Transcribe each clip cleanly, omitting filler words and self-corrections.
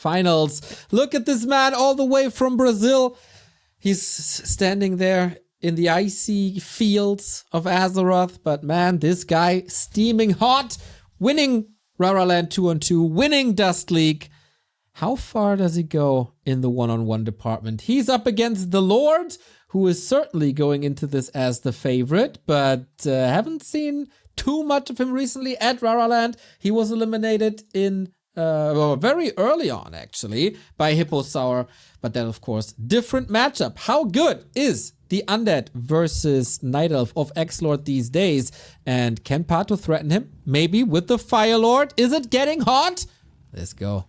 finals. Look at this man all the way from Brazil. He's standing there in the icy fields of Azeroth. But man, this guy steaming hot, winning Raraland 2-on-2, winning Dust League. How far does he go in the one-on-one department? He's up against the Lord, who is certainly going into this as the favorite, but haven't seen too much of him recently at Raraland. He was eliminated in very early on, actually, by Hipposaur. But then, of course, different matchup. How good is the Undead versus Night Elf of XlorD these days? And can PaTo threaten him? Maybe with the Fire Lord? Is it getting hot? Let's go.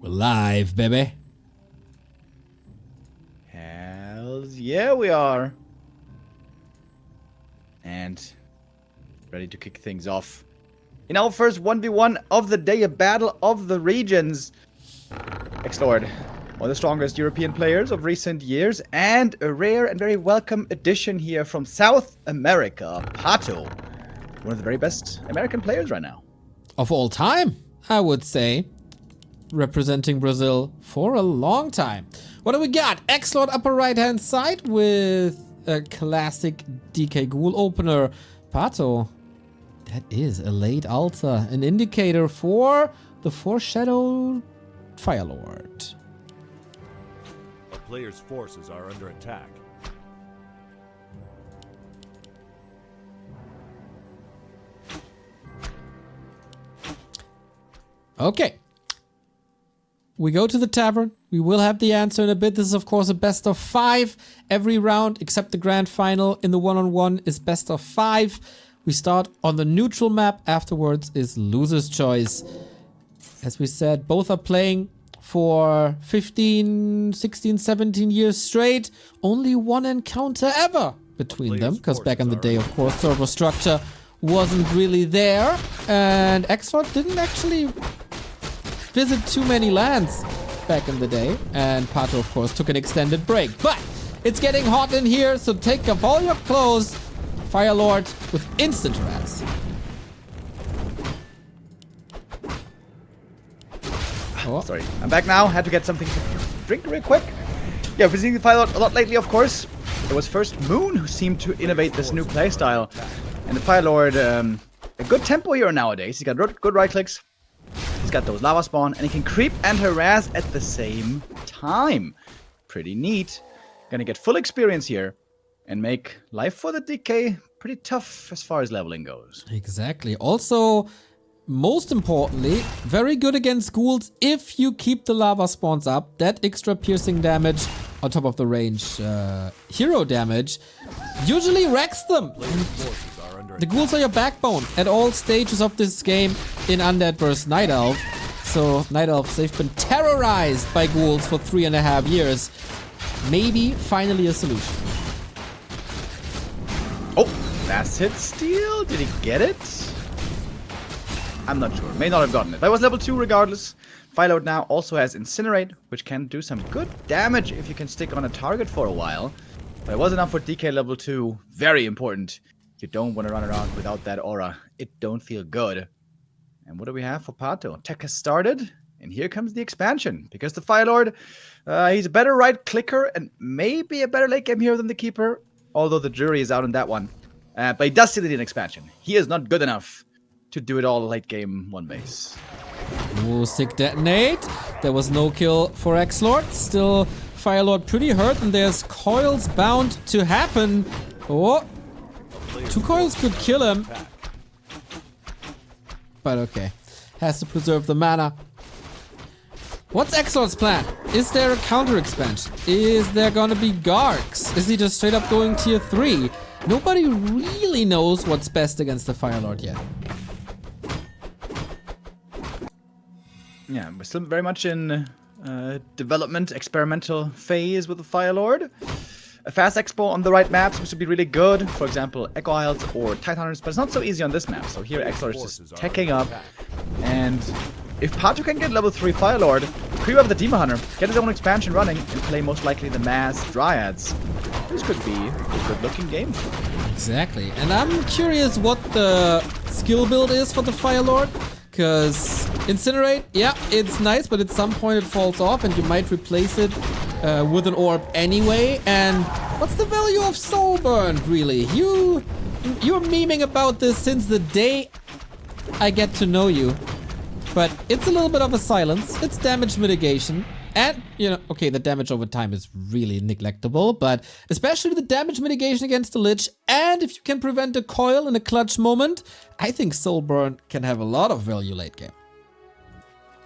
We're live, baby. Hells yeah, we are. And ready to kick things off. In our first 1v1 of the day, a battle of the regions. XlorD, one of the strongest European players of recent years, and a rare and very welcome addition here from South America, PaTo. One of the very best American players right now. Of all time, I would say. Representing Brazil for a long time. What do we got? XlorD upper right hand side with a classic DK Ghoul opener. PaTo, that is a late altar, an indicator for the foreshadowed Fire Lord. A player's forces are under attack. Okay. We go to the tavern. We will have the answer in a bit. This is, of course, a best of 5. Every round, except the grand final in the one-on-one, is best of 5. We start on the neutral map. Afterwards is loser's choice. As we said, both are playing for 15, 16, 17 years straight. Only one encounter ever between them. Because back in the day, of course, server structure wasn't really there. And XlorD didn't actually visit too many lands back in the day, and PaTo, of course, took an extended break. But it's getting hot in here, so take off all your clothes. Fire Lord with instant harass. Oh. Sorry, I'm back now. Had to get something to drink real quick. Yeah, we've been seeing the Fire Lord a lot lately, of course. It was first Moon who seemed to innovate this new playstyle. And the Fire Lord, a good tempo here nowadays. He's got good right clicks. He's got those lava spawn, and he can creep and harass at the same time. Pretty neat. Gonna get full experience here and make life for the DK pretty tough as far as leveling goes. Exactly. Also, most importantly, very good against ghouls if you keep the lava spawns up. That extra piercing damage on top of the range hero damage usually wrecks them. The ghouls are your backbone at all stages of this game in Undead vs Night Elf. So Night Elves, they've been terrorized by ghouls for 3.5 years. Maybe finally a solution. Oh, last hit steal. Did he get it? I'm not sure. May not have gotten it. But it was level 2 regardless. Fire Lord now also has Incinerate, which can do some good damage if you can stick on a target for a while. But it was enough for DK level 2. Very important. You don't want to run around without that aura. It don't feel good. And what do we have for PaTo? Tech has started, and here comes the expansion. Because the Fire Lord, he's a better right clicker and maybe a better late game hero than the Keeper. Although the jury is out on that one. But he does still need an expansion. He is not good enough to do it all late game one base. Ooh, sick detonate. There was no kill for XlorD. Still, Fire Lord pretty hurt, and there's coils bound to happen. Oh. 2 coils could kill him. But okay. Has to preserve the mana. What's XlorD's plan? Is there a counter expansion? Is there gonna be Garks? Is he just straight up going tier 3? Nobody really knows what's best against the Fire Lord yet. Yeah, we're still very much in development, experimental phase with the Fire Lord. A fast expo on the right map seems to be really good. For example, Echo Isles or Titanhunters, but it's not so easy on this map. So here XlorD is just teching up. And if PaTo can get level 3 Fire Lord, creep up the Demon Hunter, get his own expansion running, and play most likely the Mass Dryads, this could be a good looking game. Exactly. And I'm curious what the skill build is for the Fire Lord. Because Incinerate, yeah, it's nice, but at some point it falls off and you might replace it with an orb anyway. And what's the value of Soul Burn, really? You're memeing about this since the day I get to know you. But it's a little bit of a silence. It's damage mitigation. And, you know, okay, the damage over time is really neglectable, but especially the damage mitigation against the Lich, and if you can prevent a coil in a clutch moment, I think Soul Burn can have a lot of value late game.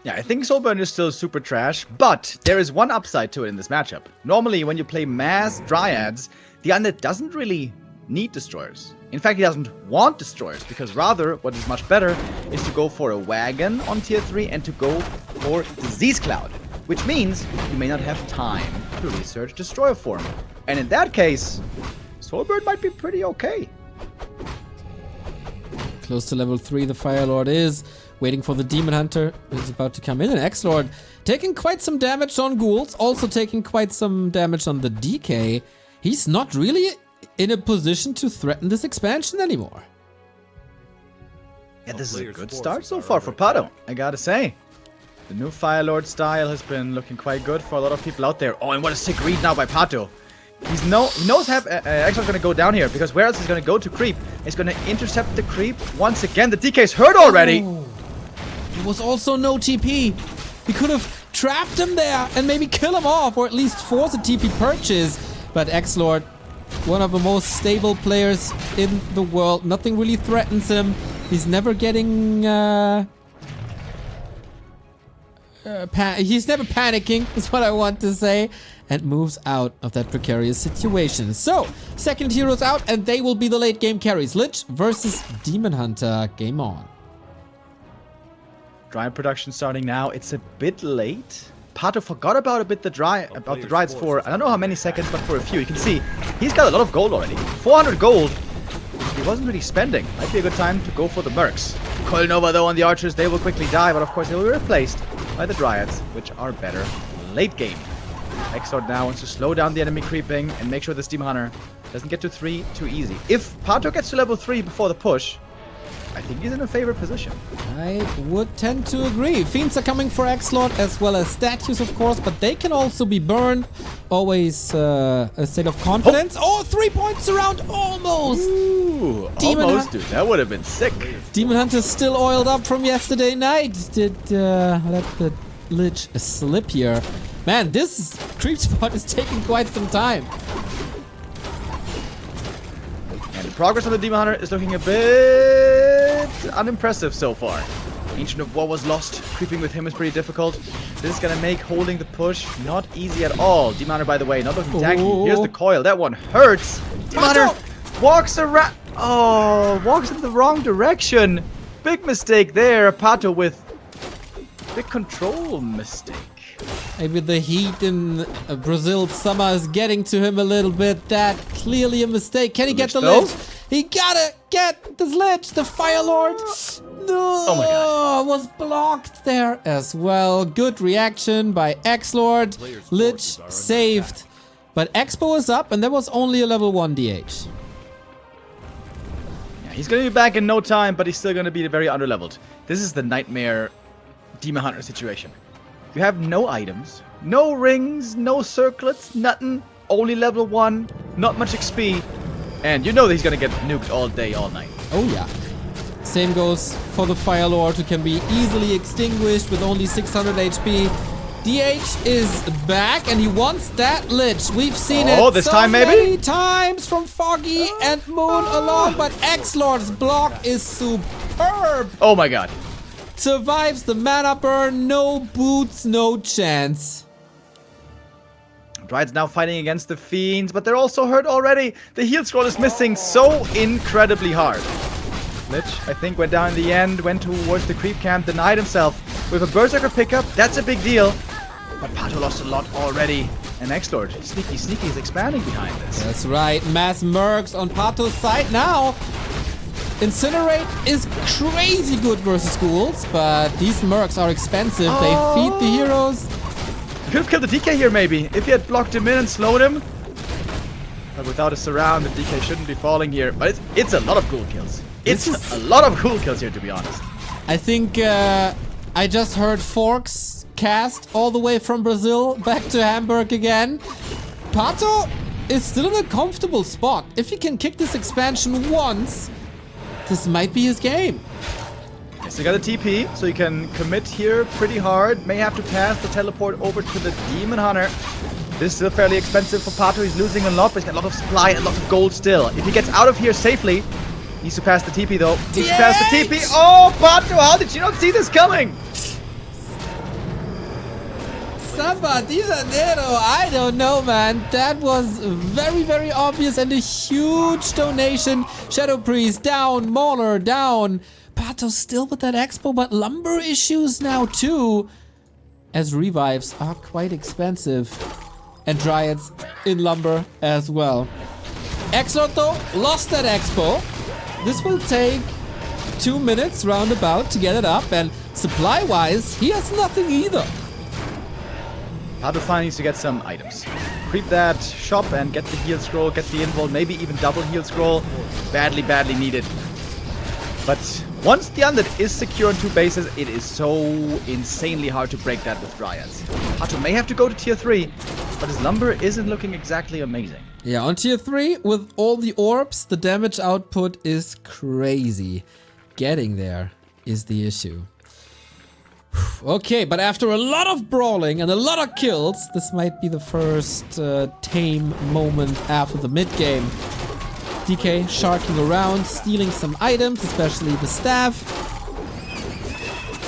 Yeah, I think Soul Burn is still super trash, but there is one upside to it in this matchup. Normally, when you play mass Dryads, the Undead doesn't really need Destroyers. In fact, he doesn't want Destroyers, because rather, what is much better, is to go for a Wagon on tier 3 and to go for Disease Cloud. Which means you may not have time to research Destroyer form. And in that case, Soulbird might be pretty okay. Close to level 3, the Fire Lord is waiting for the Demon Hunter, who's about to come in. And XlorD taking quite some damage on ghouls, also taking quite some damage on the DK. He's not really in a position to threaten this expansion anymore. Yeah, this is a good start so far for PaTo, I gotta say. The new Fire Lord style has been looking quite good for a lot of people out there. Oh, and what a sick read now by PaTo. He knows XlorD's gonna go down here, because where else is gonna go to creep? He's gonna intercept the creep once again. The DK's hurt already. Oh, there was also no TP. He could have trapped him there and maybe kill him off, or at least force a TP purchase. But XlorD, one of the most stable players in the world. Nothing really threatens him. He's never getting... he's never panicking, is what I want to say, and moves out of that precarious situation. So, second hero's out, and they will be the late game carries. Lich versus Demon Hunter. Game on. Dryad production starting now. It's a bit late. PaTo forgot about the Dryads for I don't know how many seconds, but for a few. You can see he's got a lot of gold already. 400 gold. He wasn't really spending. Might be a good time to go for the Mercs. Coil Nova though on the archers, they will quickly die, but of course they will be replaced by the Dryads, which are better late game. XlorD now wants to slow down the enemy creeping and make sure this Demon Hunter doesn't get to 3 too easy. If PaTo gets to level 3 before the push, I think he's in a favored position. I would tend to agree. Fiends are coming for XlorD, as well as statues, of course, but they can also be burned. Always a state of confidence. Oh, 3 points around, almost! Ooh, almost, dude. That would have been sick. Demon Hunter's still oiled up from yesterday night. Did let the Lich slip here. Man, this creep spot is taking quite some time. And the progress on the Demon Hunter is looking a bit unimpressive so far. Ancient of War was lost. Creeping with him is pretty difficult. This is gonna make holding the push not easy at all. Demon Hunter, by the way, not looking tanky. Here's the coil. That one hurts. Demon Hunter walks around. Oh, walks in the wrong direction. Big mistake there. PaTo with big control mistake. Maybe the heat in Brazil summer is getting to him a little bit. That clearly a mistake. Can he get the Lich? He gotta get the Lich, the Fire Lord. No, oh my God. Was blocked there as well. Good reaction by XlorD. Lich saved. But Expo is up, and there was only a level 1 DH. Yeah, he's gonna be back in no time, but he's still gonna be very underleveled. This is the nightmare Demon Hunter situation. You have no items, no rings, no circlets, nothing. Only level 1, not much XP. And you know that he's gonna get nuked all day, all night. Oh yeah. Same goes for the Fire Lord, who can be easily extinguished with only 600 HP. DH is back, and he wants that Lich. We've seen it this so time, maybe? many times from Foggy and Moon along, but XlorD's block is superb. Oh my God. Survives the mana burn, no boots, no chance. Dryad's now fighting against the Fiends, but they're also hurt already. The heal scroll is missing so incredibly hard. Lich, I think, went down in the end, went towards the creep camp, denied himself. With a Berserker pickup, that's a big deal. But PaTo lost a lot already. And XlorD, sneaky, is expanding behind this. That's right, mass mercs on PaTo's side now. Incinerate is crazy good versus ghouls, but these mercs are expensive. They feed the heroes. Could have killed the DK here, maybe, if he had blocked him in and slowed him. But without a surround, the DK shouldn't be falling here. But it's a lot of ghoul kills. It's a lot of cool kills here, to be honest. I think I just heard Forks cast all the way from Brazil back to Hamburg again. PaTo is still in a comfortable spot. If he can kick this expansion once, this might be his game. So you got a TP, so you can commit here pretty hard. May have to pass the teleport over to the Demon Hunter. This is still fairly expensive for PaTo. He's losing a lot, but he's got a lot of supply and a lot of gold still. If he gets out of here safely, needs to pass the TP though. Needs to pass the TP. Oh, PaTo, how did you not see this coming? Samba de Janeiro, I don't know, man. That was very, very obvious and a huge donation. Shadow Priest down, Mauler down. PaTo still with that expo, but lumber issues now too, as revives are quite expensive. And Dryads in lumber as well. XlorD though lost that expo. This will take 2 minutes roundabout to get it up, and supply-wise, he has nothing either. PaTo finally needs to get some items. Creep that shop and get the heal scroll, get the invul, maybe even double heal scroll. Badly, badly needed. But once the undead is secure on 2 bases, it is so insanely hard to break that with Dryads. PaTo may have to go to tier 3, but his lumber isn't looking exactly amazing. Yeah, on tier 3, with all the orbs, the damage output is crazy. Getting there is the issue. Okay, but after a lot of brawling and a lot of kills, this might be the first tame moment after the mid-game. DK sharking around, stealing some items, especially the staff.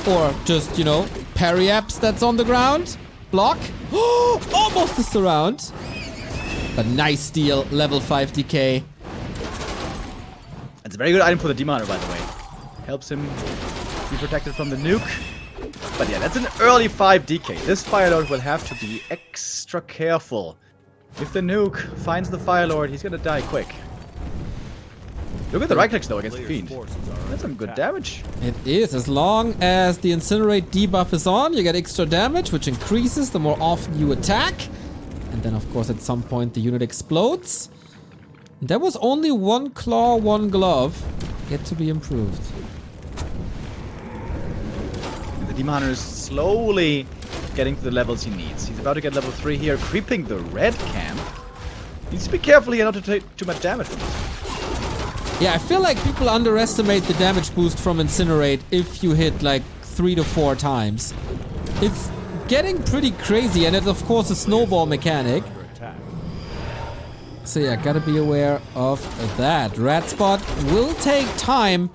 Or just, you know, parry apps that's on the ground. Block. Oh, almost a surround. But nice steal, level 5 DK. It's a very good item for the Demon Hunter, by the way. Helps him be protected from the nuke. But yeah, that's an early 5 DK. This Fire Lord will have to be extra careful. If the nuke finds the Fire Lord, he's gonna die quick. Look at the right clicks though against the Fiend. That's some good damage. It is. As long as the Incinerate debuff is on, you get extra damage, which increases the more often you attack. And then, of course, at some point, the unit explodes. There was only 1 claw, 1 glove. Yet to be improved. And the Demon Hunter is slowly getting to the levels he needs. He's about to get level 3 here, creeping the red camp. Needs to be careful here not to take too much damage from this. Yeah, I feel like people underestimate the damage boost from Incinerate if you hit like 3 to 4 times. It's getting pretty crazy, and it's of course a snowball mechanic. So yeah, gotta be aware of that. Rat Spot will take time.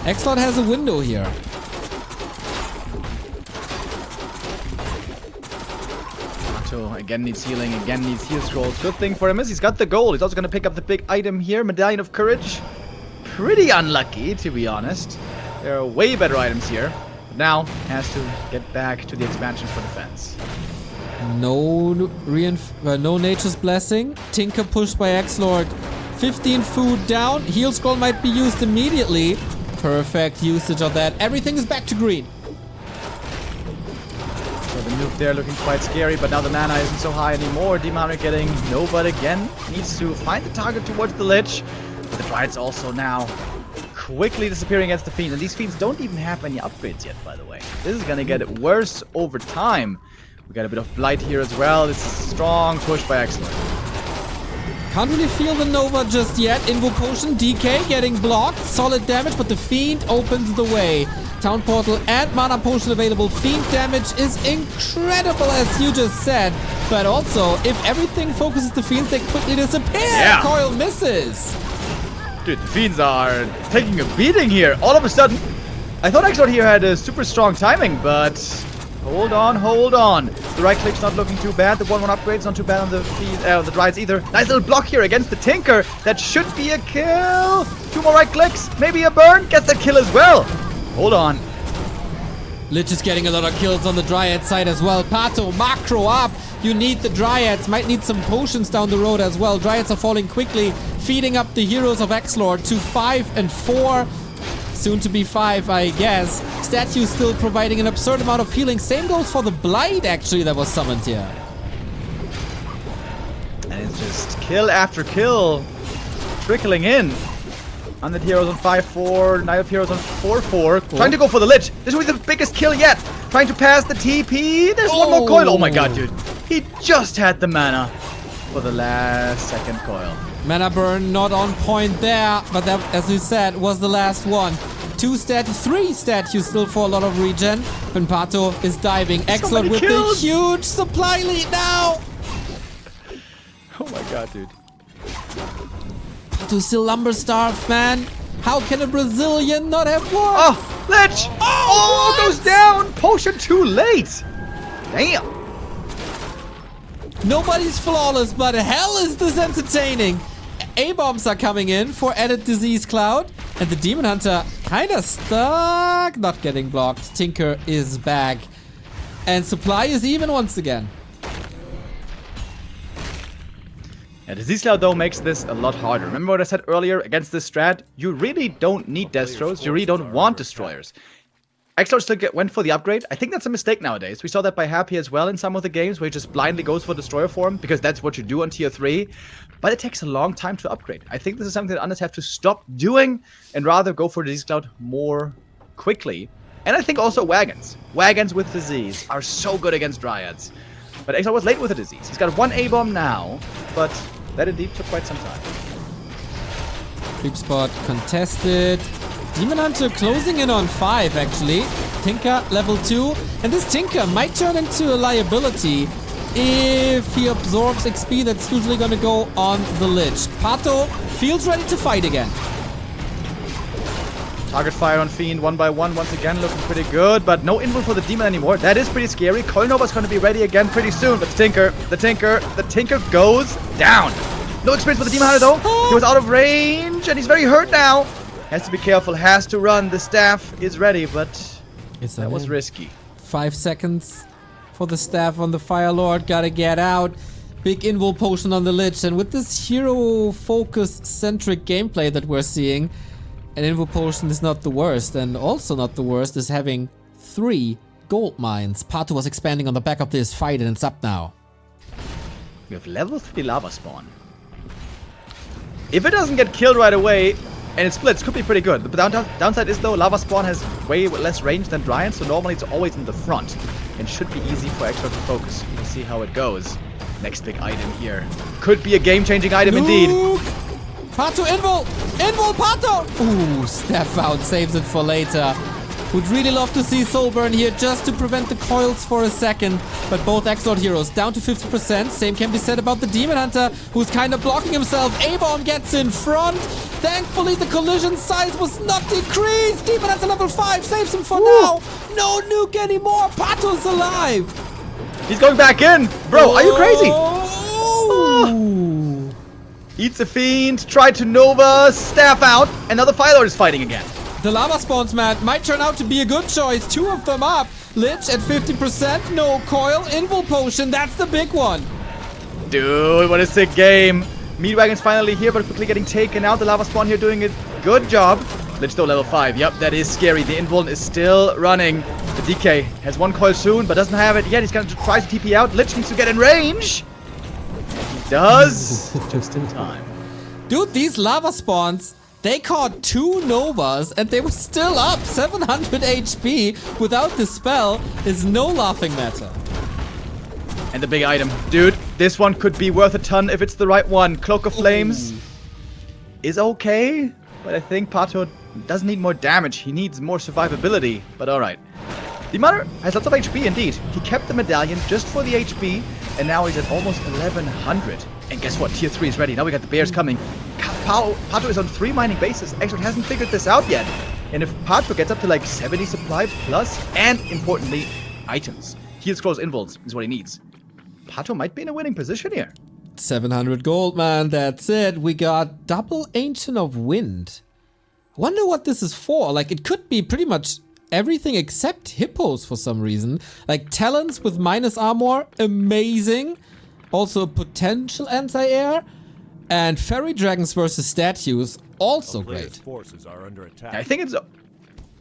XlorD has a window here. PaTo again needs healing, again needs heal scrolls. Good thing for him is he's got the gold. He's also going to pick up the big item here, Medallion of Courage. Pretty unlucky, to be honest. There are way better items here. But now, has to get back to the expansion for defense. No Nature's Blessing. Tinker pushed by XlorD. 15 food down. Heal scroll might be used immediately. Perfect usage of that. Everything is back to green. So the nuke there looking quite scary, but now the mana isn't so high anymore. Demon Hunter getting Nova again. Needs to find the target towards the Lich. But the Dryads also now quickly disappearing against the Fiends. And these Fiends don't even have any upgrades yet, by the way. This is gonna get worse over time. We got a bit of Blight here as well. This is a strong push by XlorD. Can't really feel the Nova just yet. Invo Potion, DK getting blocked. Solid damage, but the Fiend opens the way. Town Portal and Mana Potion available. Fiend damage is incredible, as you just said. But also, if everything focuses the Fiends, they quickly disappear. Yeah. Coil misses. Dude, the Fiends are taking a beating here. All of a sudden, I thought XlorD here had a super strong timing, but hold on, hold on. The right click's not looking too bad. The 1-1 upgrade's not too bad on the Dryads either. Nice little block here against the Tinker. That should be a kill. 2 more right clicks, maybe a burn. Gets that kill as well. Hold on. Lich is getting a lot of kills on the Dryad side as well. PaTo, macro up. You need the Dryads. Might need some potions down the road as well. Dryads are falling quickly, feeding up the heroes of XlorD to 5 and 4. Soon to be 5, I guess. Statue still providing an absurd amount of healing. Same goes for the Blight, actually, that was summoned here. And it's just kill after kill trickling in. 100 heroes on 5-4, 9 heroes on 4-4. Trying to go for the Lich. This will be the biggest kill yet. Trying to pass the TP. There's one more coil. Oh my god, dude. He just had the mana for the last second coil. Mana burn not on point there, but that, as we said, was the last one. 2 stat, 3 statues still for a lot of regen. When PaTo is diving. XlorD with the huge supply lead now. Oh my god, dude. PaTo still lumber starved, man. How can a Brazilian not have won? Oh, Lich! Oh, goes down! Potion too late! Damn! Nobody's flawless, but hell is this entertaining. A-bombs are coming in for added disease cloud. And the Demon Hunter kinda stuck. Not getting blocked. Tinker is back. And supply is even once again. Yeah, Disease Cloud though makes this a lot harder. Remember what I said earlier against this strat? You really don't need Destros. You really don't want Destroyers. XlorD still went for the upgrade. I think that's a mistake nowadays. We saw that by Happy as well in some of the games where he just blindly goes for Destroyer form because that's what you do on tier 3. But it takes a long time to upgrade. I think this is something that Anders have to stop doing and rather go for Disease Cloud more quickly. And I think also Wagons. Wagons with Disease are so good against Dryads. But XlorD was late with the Disease. He's got 1 A-bomb now, but that indeed took quite some time. Creep spot contested. Demon Hunter closing in on 5 actually. Tinker level 2. And this Tinker might turn into a liability if he absorbs XP that's usually gonna go on the Lich. PaTo feels ready to fight again. Target fire on Fiend 1 by 1 once again looking pretty good, but no invul for the Demon anymore. That is pretty scary. Coil Nova's gonna be ready again pretty soon, but the Tinker goes down. No experience for the Demon Hunter though. He was out of range and he's very hurt now. Has to be careful, has to run. The staff is ready, but that was risky. 5 seconds for the staff on the Fire Lord. Gotta get out. Big invul potion on the Lich. And with this hero focus centric gameplay that we're seeing, an invul potion is not the worst. And also not the worst is having 3 gold mines. PaTo was expanding on the back of this fight and it's up now. We have level 3 lava spawn. If it doesn't get killed right away, and it splits, could be pretty good. The downside is though, Lava Spawn has way less range than Dryan, so normally it's always in the front. And should be easy for XlorD to focus. We'll see how it goes. Next big item here. Could be a game-changing item indeed. PaTo invul! Invul PaTo! Ooh, step out, saves it for later. Would really love to see Soul Burn here just to prevent the coils for a second. But both XlorD heroes down to 50%. Same can be said about the Demon Hunter, who's kind of blocking himself. A-bomb gets in front. Thankfully, the collision size was not decreased. Demon Hunter level 5 saves him for now. No nuke anymore. PaTo's alive. He's going back in. Bro, are you crazy? Oh. Eats a Fiend. Tried to Nova. Staff out. Another Fire Lord is fighting again. The Lava Spawns, man, might turn out to be a good choice. 2 of them up. Lich at 50%. No coil. Invul potion. That's the big one. Dude, what a sick game. Meatwagon's finally here, but quickly getting taken out. The Lava Spawn here doing a good job. Lich though level 5. Yep, that is scary. The invul is still running. The DK has 1 coil soon, but doesn't have it yet. He's going to try to TP out. Lich needs to get in range. And he does. Just in time. Dude, these Lava Spawns, they caught 2 Novas and they were still up. 700 HP without the spell is no laughing matter. And the big item. Dude, this one could be worth a ton if it's the right one. Cloak of Flames is okay, but I think PaTo doesn't need more damage. He needs more survivability, but alright. The Mother has lots of HP indeed. He kept the medallion just for the HP, and now he's at almost 1100. And guess what? Tier 3 is ready. Now we got the bears coming. PaTo is on 3 mining bases. XlorD hasn't figured this out yet. And if PaTo gets up to like 70 supply plus, and importantly, items. Heal scrolls invuls is what he needs. PaTo might be in a winning position here. 700 gold, man. That's it. We got double Ancient of Wind. Wonder what this is for. Like, it could be pretty much everything except hippos for some reason. Like, talons with minus armor, amazing. Also, potential anti-air. And fairy dragons versus statues, also great. Forces are under attack. I think it's...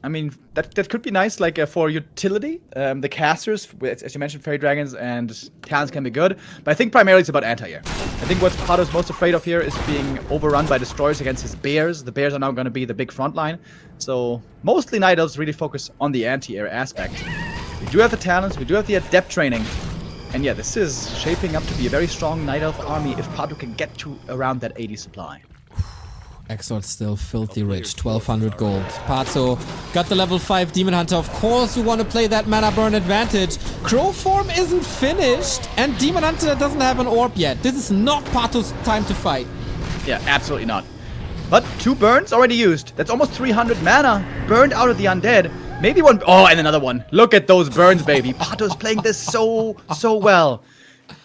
I mean, that could be nice, like for utility. The casters, as you mentioned, fairy dragons and talents can be good, but I think primarily it's about anti-air. I think what PaTo's most afraid of here is being overrun by destroyers against his bears. The bears are now going to be the big front line, so mostly Night Elves really focus on the anti-air aspect. We do have the talents, we do have the adept training, and yeah, this is shaping up to be a very strong Night Elf army if PaTo can get to around that 80 supply. XlorD still filthy rich, 1200 gold. PaTo got the level 5 Demon Hunter. Of course you want to play that mana burn advantage. Crow form isn't finished, and Demon Hunter doesn't have an orb yet. This is not PaTo's time to fight. Yeah, absolutely not. But 2 burns already used. That's almost 300 mana burned out of the undead. Maybe one. Oh, and another one. Look at those burns, baby. PaTo's playing this so well.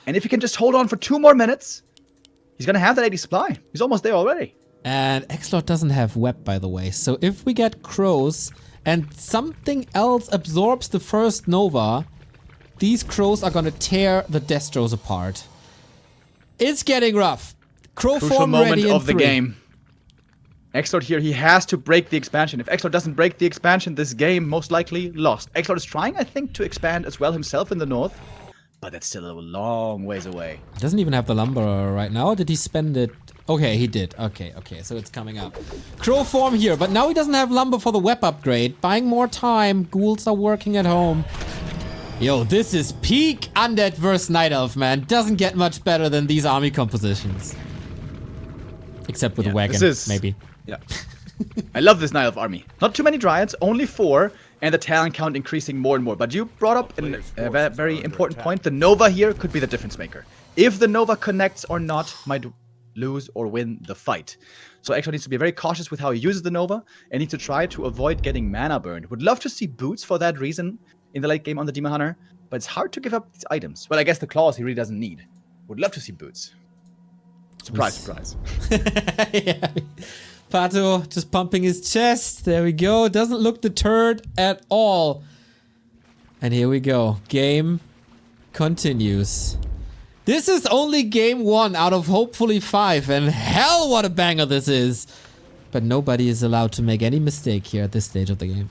And if he can just hold on for 2 more minutes, he's going to have that 80 supply. He's almost there already. And XlorD doesn't have web, by the way. So if we get crows and something else absorbs the first Nova, these crows are gonna tear the Destros apart. It's getting rough. Crow Crucial form moment ready of the in 3. game. XlorD here, he has to break the expansion. If XlorD doesn't break the expansion, this game most likely lost. XlorD is trying, I think, to expand as well himself in the north, but that's still a long ways away. He doesn't even have the lumber right now. Did he spend it? Okay, he did. Okay, so it's coming up. Crow form here, but now he doesn't have lumber for the web upgrade. Buying more time. Ghouls are working at home. Yo, this is peak Undead versus Night Elf, man. Doesn't get much better than these army compositions. Except with the wagon, maybe. Yeah. I love this Night Elf army. Not too many Dryads, only 4, and the talent count increasing more and more. But you brought up a very important point. The Nova here could be the difference maker. If the Nova connects or not, might lose or win the fight. So XlorD needs to be very cautious with how he uses the Nova and needs to try to avoid getting mana burned. Would love to see boots for that reason in the late game on the Demon Hunter, but it's hard to give up these items. Well, I guess the claws he really doesn't need. Would love to see boots. Surprise, surprise. Yeah. PaTo just pumping his chest. There we go. Doesn't look deterred at all. And here we go. Game continues. This is only game 1 out of hopefully 5, and hell what a banger this is. But nobody is allowed to make any mistake here at this stage of the game.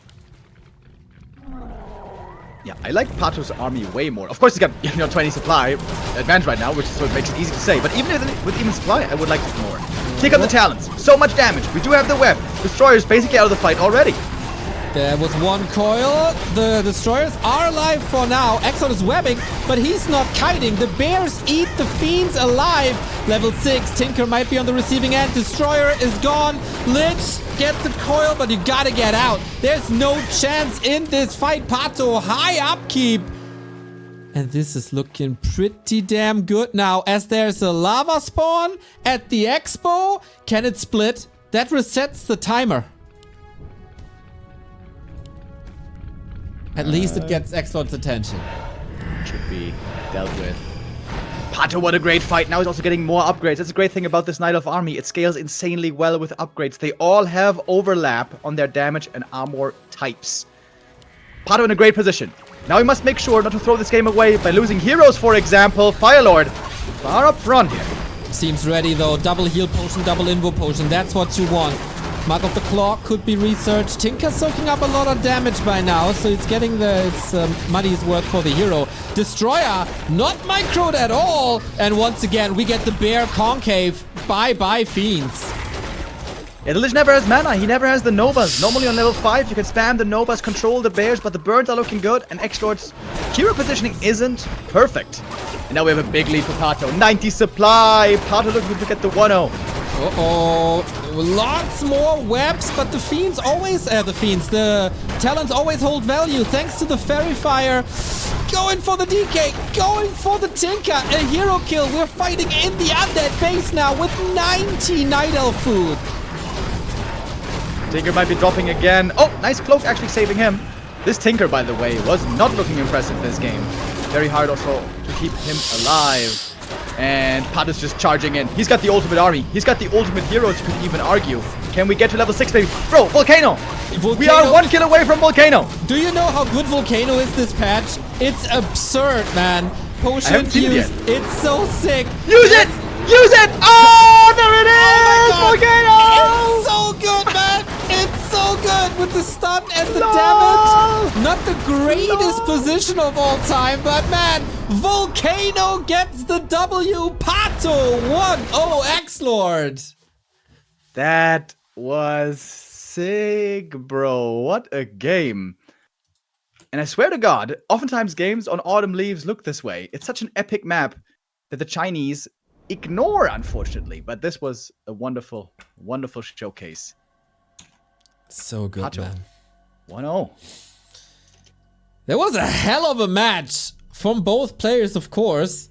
Yeah, I like PaTo's army way more. Of course, he's got 20 supply advantage right now, which so it makes it easy to say. But even with even supply, I would like it more. Kick up the talents. So much damage. We do have the web. Destroyer's basically out of the fight already. There was one coil. The destroyers are alive for now. XlorD is webbing, but he's not kiting. The bears eat the fiends alive. Level 6. Tinker might be on the receiving end. Destroyer is gone. Lich gets the coil, but you gotta get out. There's no chance in this fight. PaTo, high upkeep. And this is looking pretty damn good now, as there's a lava spawn at the expo. Can it split? That resets the timer. At least it gets XlorD's attention. Should be dealt with. PaTo, what a great fight. Now he's also getting more upgrades. That's a great thing about this Night Elf army. It scales insanely well with upgrades. They all have overlap on their damage and armor types. PaTo in a great position. Now he must make sure not to throw this game away by losing heroes, for example. FireLord, far up front here. Seems ready though. Double heal potion, double invo potion. That's what you want. Mark of the Claw could be researched. Tinker soaking up a lot of damage by now, so it's getting its money's worth for the hero. Destroyer, not microed at all. And once again, we get the bear concave. Bye-bye, fiends. Yeah, the Lich never has mana. He never has the Novas. Normally on level 5, you can spam the Novas, control the bears, but the burns are looking good, and XlorD's hero positioning isn't perfect. And now we have a big lead for PaTo. 90 supply. PaTo looking to get the 1-0. Uh-oh. Lots more webs, but the fiends always... the talents always hold value thanks to the Fairy Fire. Going for the DK. Going for the Tinker. A hero kill. We're fighting in the undead base now with 90 Night Elf food. Tinker might be dropping again. Oh, nice cloak actually saving him. This Tinker, by the way, was not looking impressive this game. Very hard also to keep him alive. And PaTo's just charging in. He's got the ultimate army. He's got the ultimate heroes, you could even argue. Can we get to level 6, baby? Bro, Volcano! We are 1 kill away from Volcano! Do you know how good Volcano is this patch? It's absurd, man. Potions used. It's so sick. Use it! Use it! Oh, there it is! Oh Volcano! It's so good, man. It's so good with the stun and the damage. Not the greatest position of all time, but man, Volcano gets the W. PaTo 1-0 XlorD. That was sick, bro. What a game. And I swear to God, oftentimes games on Autumn Leaves look this way. It's such an epic map that the Chinese ignore, unfortunately. But this was a wonderful, wonderful showcase. So good, PaTo. man. 1-0. There was a hell of a match from both players, of course.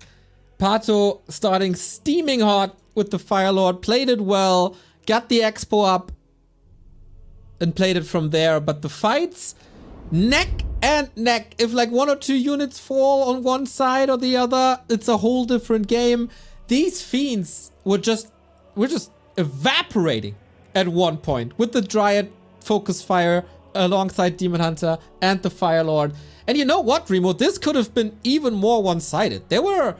PaTo starting steaming hot with the Fire Lord, played it well, got the expo up, and played it from there. But the fights, neck and neck. If like 1 or 2 units fall on one side or the other, it's a whole different game. These fiends were just evaporating at one point with the Dryad Focus Fire alongside Demon Hunter and the Fire Lord. And you know what, Remo? This could have been even more one-sided. There were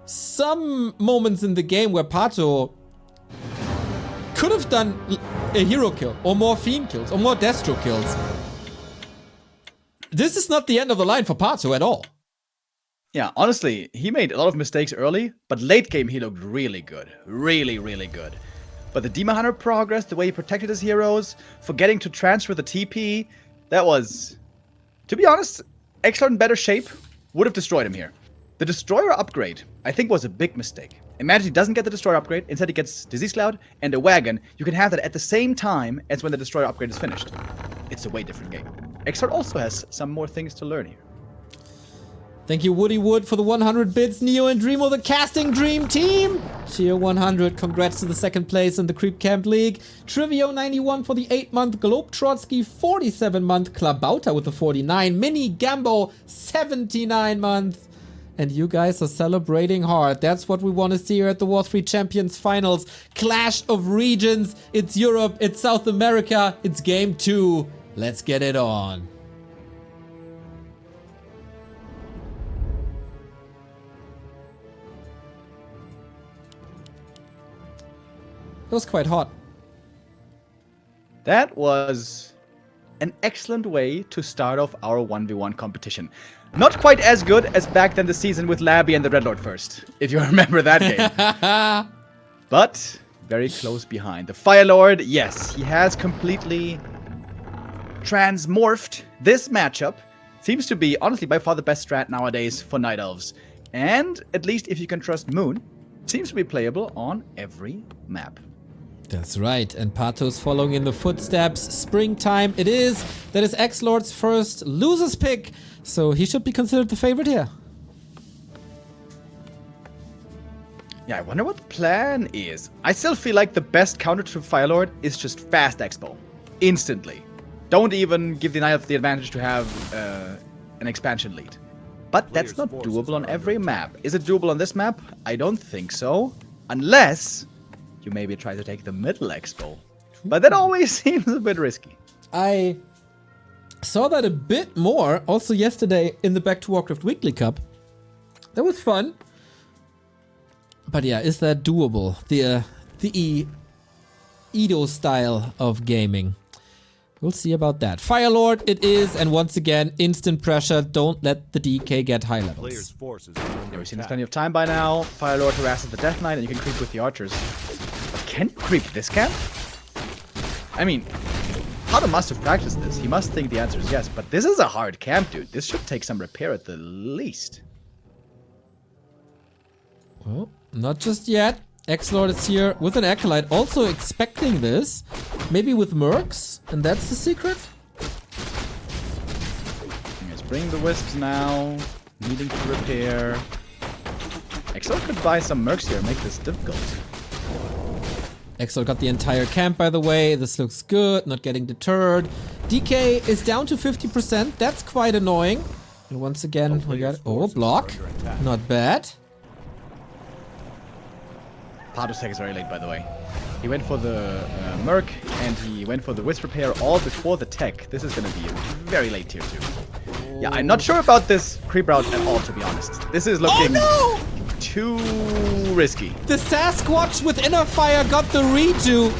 some moments in the game where PaTo could have done a hero kill or more fiend kills or more Destro kills. This is not the end of the line for PaTo at all. Yeah, honestly, he made a lot of mistakes early, but late game he looked really good. Really, really good. But the Demon Hunter progress, the way he protected his heroes, forgetting to transfer the TP, that was, to be honest, XlorD in better shape would have destroyed him here. The Destroyer upgrade, I think, was a big mistake. Imagine he doesn't get the Destroyer upgrade, instead he gets Disease Cloud and a Wagon. You can have that at the same time as when the Destroyer upgrade is finished. It's a way different game. XlorD also has some more things to learn here. Thank you, Woody Wood, for the 100 bits. Neo and Remo, the casting dream team. Cheer 100. Congrats to the 2nd place in the Creep Camp League. Trivio 91 for the 8-month. Globetrotsky 47-month. Klabauter with the 49. Mini Gambo 79-month. And you guys are celebrating hard. That's what we want to see here at the War3Champions finals. Clash of regions. It's Europe. It's South America. It's game 2. Let's get it on. It was quite hot. That was an excellent way to start off our 1v1 competition. Not quite as good as back then the season with Labby and the Dreadlord first, if you remember that game. But very close behind. The Fire Lord, yes, he has completely transmorphed this matchup. Seems to be, honestly, by far the best strat nowadays for Night Elves. And, at least if you can trust Moon, seems to be playable on every map. That's right, and PaTo's following in the footsteps. Springtime it is. That is XlorD's first loser's pick, so he should be considered the favorite here. Yeah, I wonder what the plan is. I still feel like the best counter to Fire Lord is just fast expo. Instantly. Don't even give the Night Elf the advantage to have an expansion lead. But that's not doable on every map. Is it doable on this map? I don't think so. Unless you maybe try to take the middle expo. But that always seems a bit risky. I saw that a bit more also yesterday in the Back to Warcraft Weekly Cup. That was fun. But yeah, is that doable? The Edo style of gaming. We'll see about that. Fire Lord it is, and once again, instant pressure. Don't let the DK get high levels. Player's forces are under Yeah, we've seen this attack. plenty of time by now. Fire Lord harasses the Death Knight, and you can creep with the archers. But can you creep this camp? I mean, PaTo must have practiced this. He must think the answer is yes, but this is a hard camp, dude. This should take some repair at the least. Well, not just yet. XlorD is here with an Acolyte, also expecting this. Maybe with Mercs, and that's the secret? Let's bring the Wisps now. Needing to repair. XlorD could buy some Mercs here and make this difficult. XlorD got the entire camp, by the way. This looks good, not getting deterred. DK is down to 50%. That's quite annoying. And once again, we got... Oh, block. Not bad. PaTo's tech is very late, by the way. He went for the Merc, and he went for the Wisp repair all before the tech. This is going to be a very late tier 2. Yeah, I'm not sure about this creep route at all, to be honest. This is looking too risky. The Sasquatch with Inner Fire got the redo.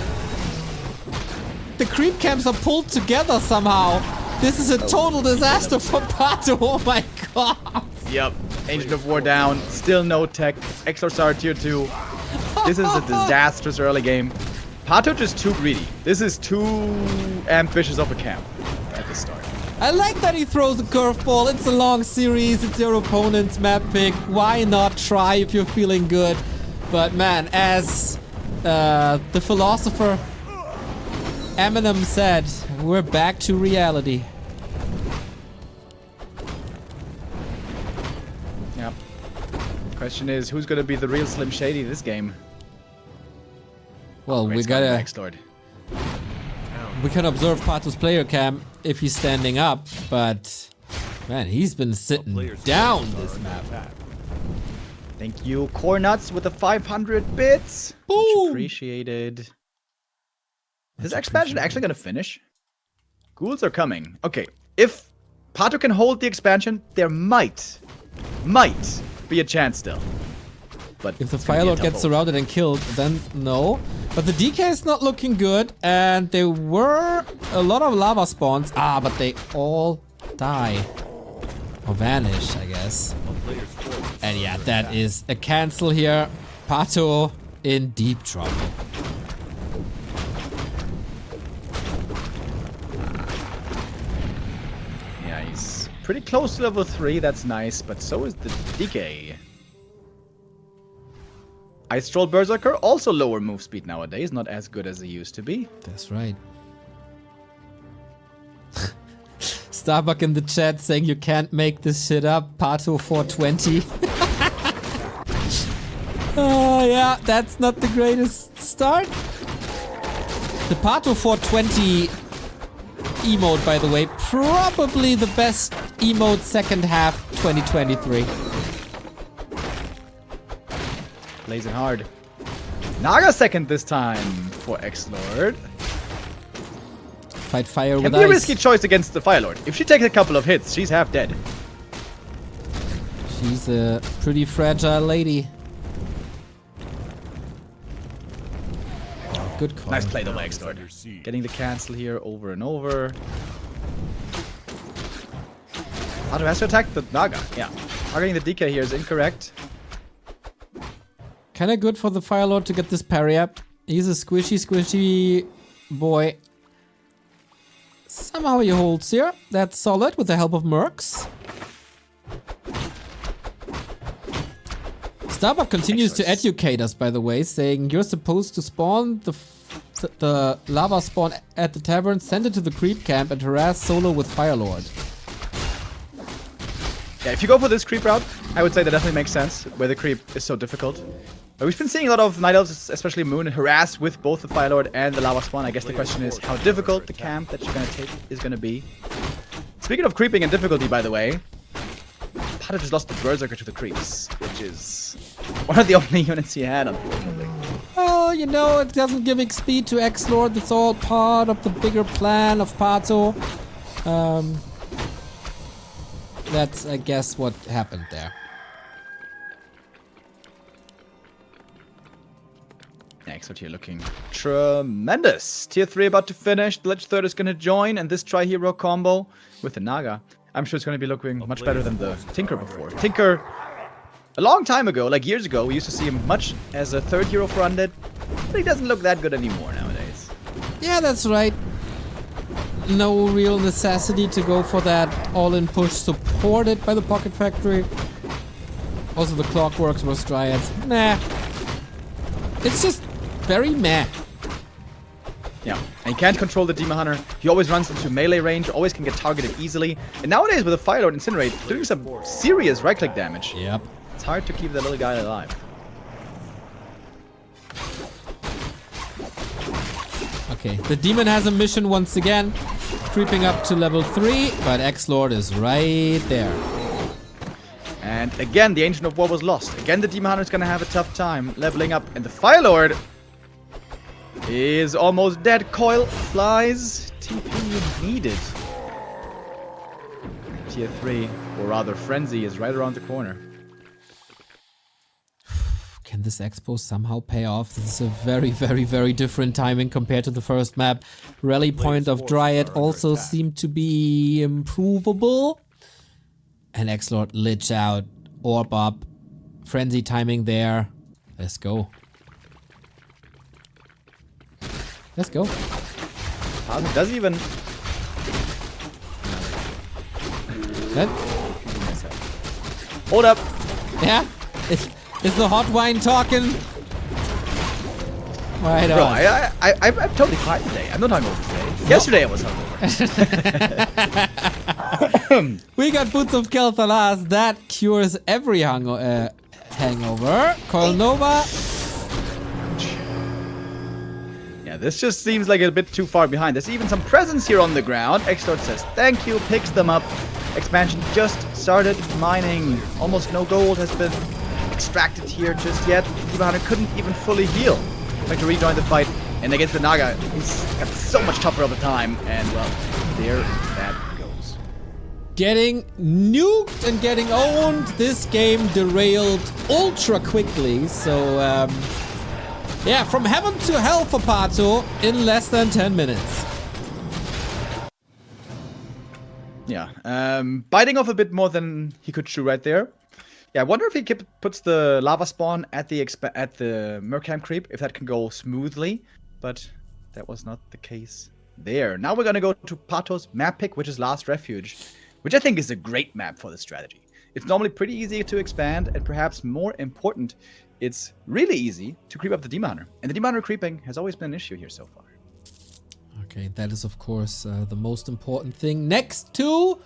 the creep camps are pulled together somehow. This is a total disaster for PaTo. Oh my god. Yep. Ancient of War down. Still no tech. XlorD tier 2. This is a disastrous early game. PaTo just too greedy. This is too ambitious of a camp at the start. I like that he throws a curveball. It's a long series. It's your opponent's map pick. Why not try if you're feeling good? But man, as the philosopher Eminem said, we're back to reality. Yep. Question is, who's gonna be the real Slim Shady this game? Well, Great we start gotta... XlorD. We can observe PaTo's player cam if he's standing up, but man, he's been sitting down this map. Thank you, Cornuts, with the 500 bits. Boom. Much appreciated. Is expansion actually gonna finish? Ghouls are coming. Okay, if PaTo can hold the expansion, there might be a chance still. But If the it's gonna be a Firelord tough gets hold. surrounded and killed, then no. But the DK is not looking good, and there were a lot of lava spawns. Ah, but they all die. Or vanish, I guess. And yeah, that is a cancel here. PaTo in deep trouble. Yeah, he's pretty close to level 3, that's nice, but so is the DK. Ice Troll Berserker, also lower move speed nowadays, not as good as he used to be. That's right. Starbuck in the chat saying you can't make this shit up. PaTo 420. Oh yeah, that's not the greatest start. The PaTo 420 emote, by the way, probably the best emote second half 2023. Blazing hard. Naga second this time for XlorD. Fight fire Can with be a ice. risky choice against the Firelord. If she takes a couple of hits, she's half dead. She's a pretty fragile lady. Good call. Nice play though by XlorD. Getting the cancel here over and over. PaTo has to attack the Naga. Yeah. Targeting the DK here is incorrect. Kinda good for the Firelord to get this parry up. He's a squishy boy. Somehow he holds here. That's solid with the help of Mercs. Starbuck continues to educate us, by the way, saying you're supposed to spawn the lava spawn at the tavern, send it to the creep camp, and harass solo with Firelord. Yeah, if you go for this creep route, I would say that definitely makes sense, where the creep is so difficult. But we've been seeing a lot of Night Elves, especially Moon, harass with both the Firelord and the lava spawn. I guess the question is how difficult the camp that you're gonna take is gonna be. Speaking of creeping and difficulty, by the way, PaTo just lost the Berserker to the creeps, which is one of the only units he had, unfortunately. Well, you know, it doesn't give XP to XlorD. It's all part of the bigger plan of PaTo. That's, I guess, what happened there. XlorD here looking tremendous. Tier 3 about to finish. The Lich 3rd is gonna join, and this Tri-Hero combo with the Naga, I'm sure it's gonna be looking much better than the Tinker before. Tinker, a long time ago, like years ago, we used to see him much as a 3rd hero for Undead, but he doesn't look that good anymore nowadays. Yeah, that's right. No real necessity to go for that all-in push supported by the Pocket Factory. Also, the Clockworks was Dryads. Nah. It's just very meh. Yeah, and he can't control the Demon Hunter. He always runs into melee range, always can get targeted easily. And nowadays with the Firelord Incinerate, doing some serious right-click damage. Yep. It's hard to keep that little guy alive. Okay, the Demon has a mission once again. Creeping up to level 3, but XlorD is right there. And again, the Ancient of War was lost. Again, the Demon Hunter is going to have a tough time leveling up. And the Firelord is almost dead. Coil flies. TP needed. Tier 3, or rather Frenzy, is right around the corner. Can this expo somehow pay off? This is a very, very, very different timing compared to the first map. Rally point of Dryad also seemed to be improvable. And XlorD lich out. Orb up. Frenzy timing there. Let's go. Let's go. PaTo doesn't even... Good. Hold up. Yeah? Is the hot wine talking? Right Bro, on. I'm totally fine today. I'm not hungover today. Yesterday I was hungover. We got Boots of Kel'Thuzad. That cures every hangover. Coil Nova. Yeah, this just seems like a bit too far behind. There's even some presence here on the ground. XlorD says thank you, picks them up. Expansion just started mining. Almost no gold has been extracted here just yet. Demon Hunter couldn't even fully heal. Trying to rejoin the fight. And against the Naga, he's got so much tougher of a time. And well, there that goes. Getting nuked and getting owned. This game derailed ultra quickly. So, yeah, from heaven to hell for PaTo in less than 10 minutes. Yeah, biting off a bit more than he could chew right there. Yeah, I wonder if he puts the lava spawn at the Mercam creep, if that can go smoothly. But that was not the case there. Now we're gonna go to PaTo's map pick, which is Last Refuge, which I think is a great map for this strategy. It's normally pretty easy to expand, and perhaps more important, it's really easy to creep up the Demon Hunter. And the Demon Hunter creeping has always been an issue here so far. Okay, that is of course the most important thing. Next to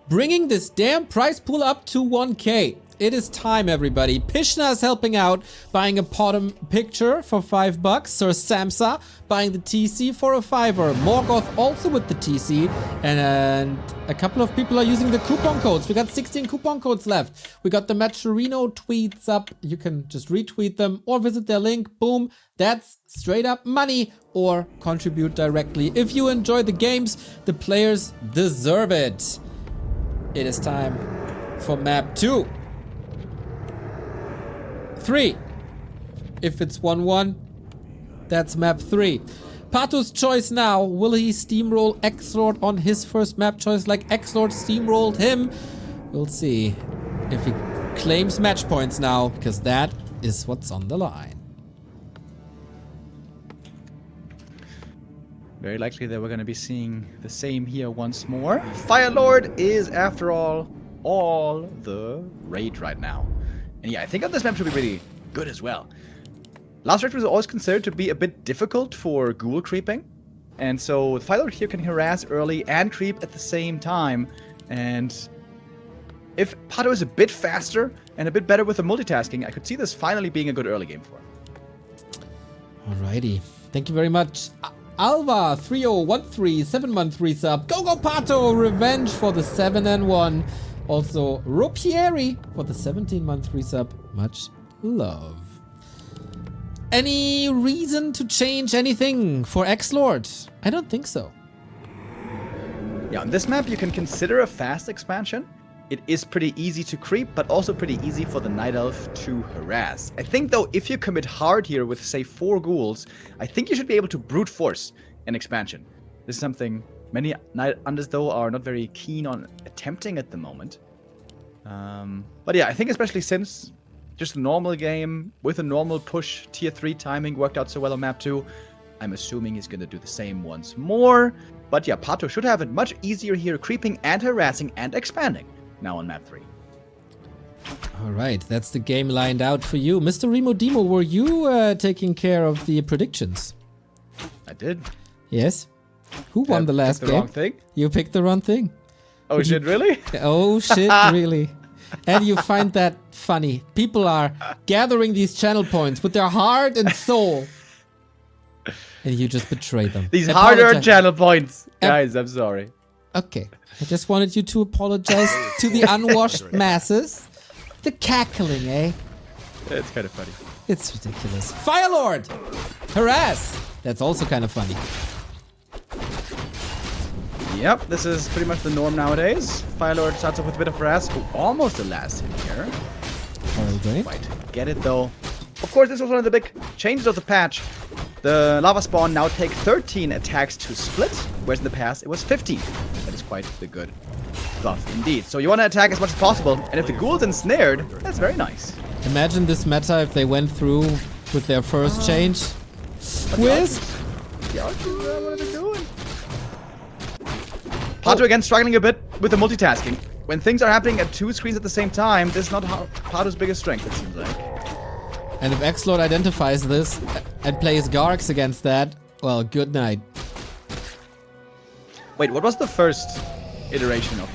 bringing this damn price pool up to 1K. It is time, everybody. Pishna is helping out, buying a bottom picture for $5. Sir Samsa buying the TC for a $5. Morgoth also with the TC. And a couple of people are using the coupon codes. We got 16 coupon codes left. We got the Maturino tweets up. You can just retweet them or visit their link. Boom. That's straight up money, or contribute directly. If you enjoy the games, the players deserve it. It is time for map 2. 3. If it's 1-1, that's map 3. PaTo's choice now. Will he steamroll XlorD on his first map choice like XlorD steamrolled him? We'll see if he claims match points now, because that is what's on the line. Very likely that we're going to be seeing the same here once more. Firelord is, after all the rage right now. And yeah, I think on this map should be really good as well. Last Refuge was always considered to be a bit difficult for ghoul creeping. And so Firelord here can harass early and creep at the same time. And if PaTo is a bit faster and a bit better with the multitasking, I could see this finally being a good early game for him. Alrighty. Thank you very much. Alva 3013 7-month resub. Go PaTo! Revenge for the 7-1. Also Ropieri for the 17-month resub. Much love. Any reason to change anything for XlorD? I don't think so. Yeah, on this map you can consider a fast expansion. It is pretty easy to creep, but also pretty easy for the Night Elf to harass. I think, though, if you commit hard here with, say, 4 ghouls, I think you should be able to brute force an expansion. This is something many Night Hunters, though, are not very keen on attempting at the moment. But yeah, I think especially since just a normal game with a normal push tier 3 timing worked out so well on map 2, I'm assuming he's going to do the same once more. But yeah, PaTo should have it much easier here, creeping and harassing and expanding. Now on map 3. Alright, that's the game lined out for you. Mr. Remo Demo, were you taking care of the predictions? I did. Yes? Who won the last game? The wrong thing? You picked the wrong thing. Oh shit, really? Oh shit, really? And you find that funny. People are gathering these channel points with their heart and soul. And you just betray them. These hard-earned channel points. Guys, I'm sorry. Okay. I just wanted you to apologize to the unwashed masses. The cackling, eh? It's kind of funny. It's ridiculous. Firelord! Harass! That's also kind of funny. Yep, this is pretty much the norm nowadays. Firelord starts off with a bit of harass. Oh, almost the last hit here. Alright. Right. Get it, though. Of course, this was one of the big changes of the patch. The lava spawn now take 13 attacks to split, whereas in the past it was 15. That is quite the good buff indeed. So you want to attack as much as possible, and if the ghoul's ensnared, that's very nice. Imagine this meta if they went through with their first change. Wisp! The archers, what are they doing? PaTo again struggling a bit with the multitasking. When things are happening at 2 screens at the same time, this is not PaTo's biggest strength, it seems like. And if XlorD identifies this and plays Garx against that, well, good night. Wait, what was the first iteration of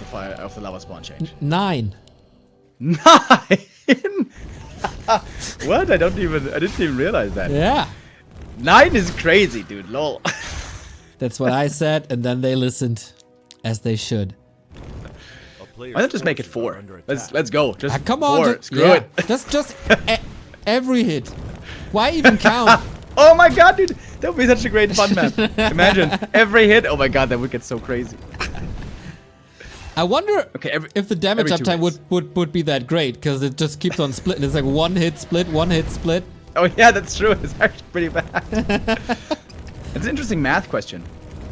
the lava spawn change? 9. 9? What? I didn't even realize that. Yeah. 9 is crazy, dude. Lol. That's what I said, and then they listened, as they should. Why not just make it 4? Let's go. Just Come on, 4. Screw it. Just every hit. Why even count? Oh my god, dude. That would be such a great fun map. Imagine every hit. Oh my god, that would get so crazy. I wonder if the damage every 2 uptime would be that great, because it just keeps on splitting. It's like 1 hit split, 1 hit split. Oh yeah, that's true. It's actually pretty bad. It's an interesting math question.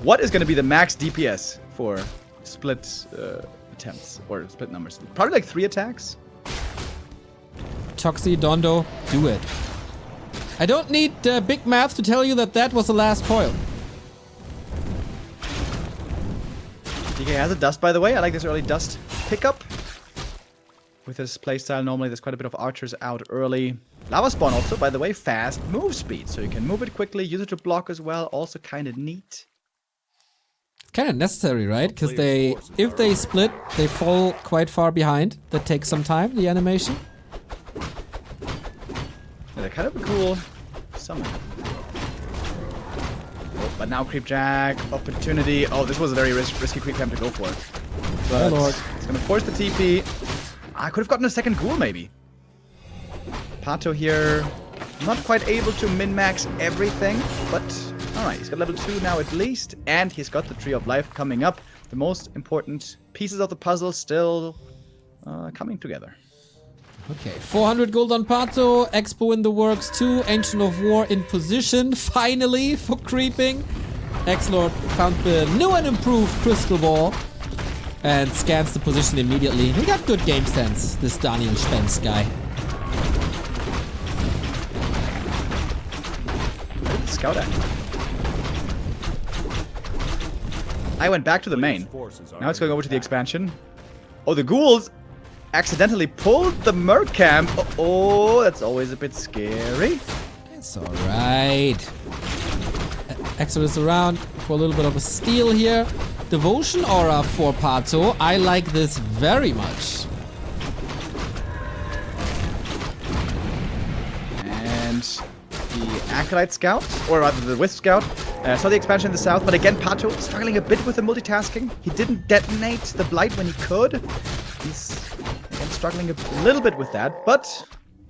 What is going to be the max DPS for split attempts or split numbers? Probably like 3 attacks. Toxie, Dondo, do it. I don't need big math to tell you that was the last coil. DK has a dust, by the way. I like this early dust pickup. With his playstyle, normally there's quite a bit of archers out early. Lava spawn also, by the way, fast move speed. So you can move it quickly, use it to block as well. Also kind of neat. It's kind of necessary, right? Because if they split, they fall quite far behind. That takes some time, the animation. Yeah, they're kind of a cool summon. Oh, but now Creepjack, opportunity. Oh, this was a very risky creep camp to go for. But Lord. It's going to force the TP. I could have gotten a second ghoul, maybe. PaTo here, not quite able to min-max everything, but alright, he's got level 2 now at least, and he's got the Tree of Life coming up. The most important pieces of the puzzle still coming together. Okay, 400 gold on PaTo, Expo in the works too, Ancient of War in position, finally, for creeping. XlorD found the new and improved Crystal Ball and scans the position immediately. He got good game sense, this Daniel Spence guy. Scout act. I went back to the main. Now it's going over to the expansion. Oh, the ghouls accidentally pulled the Merc camp. Oh, that's always a bit scary. It's alright. Exodus around for a little bit of a steal here. Devotion aura for PaTo. I like this very much. And the Acolyte Scout, or rather the Wisp Scout, saw the expansion in the south, but again PaTo struggling a bit with the multitasking. He didn't detonate the Blight when he could. He's again struggling a little bit with that, but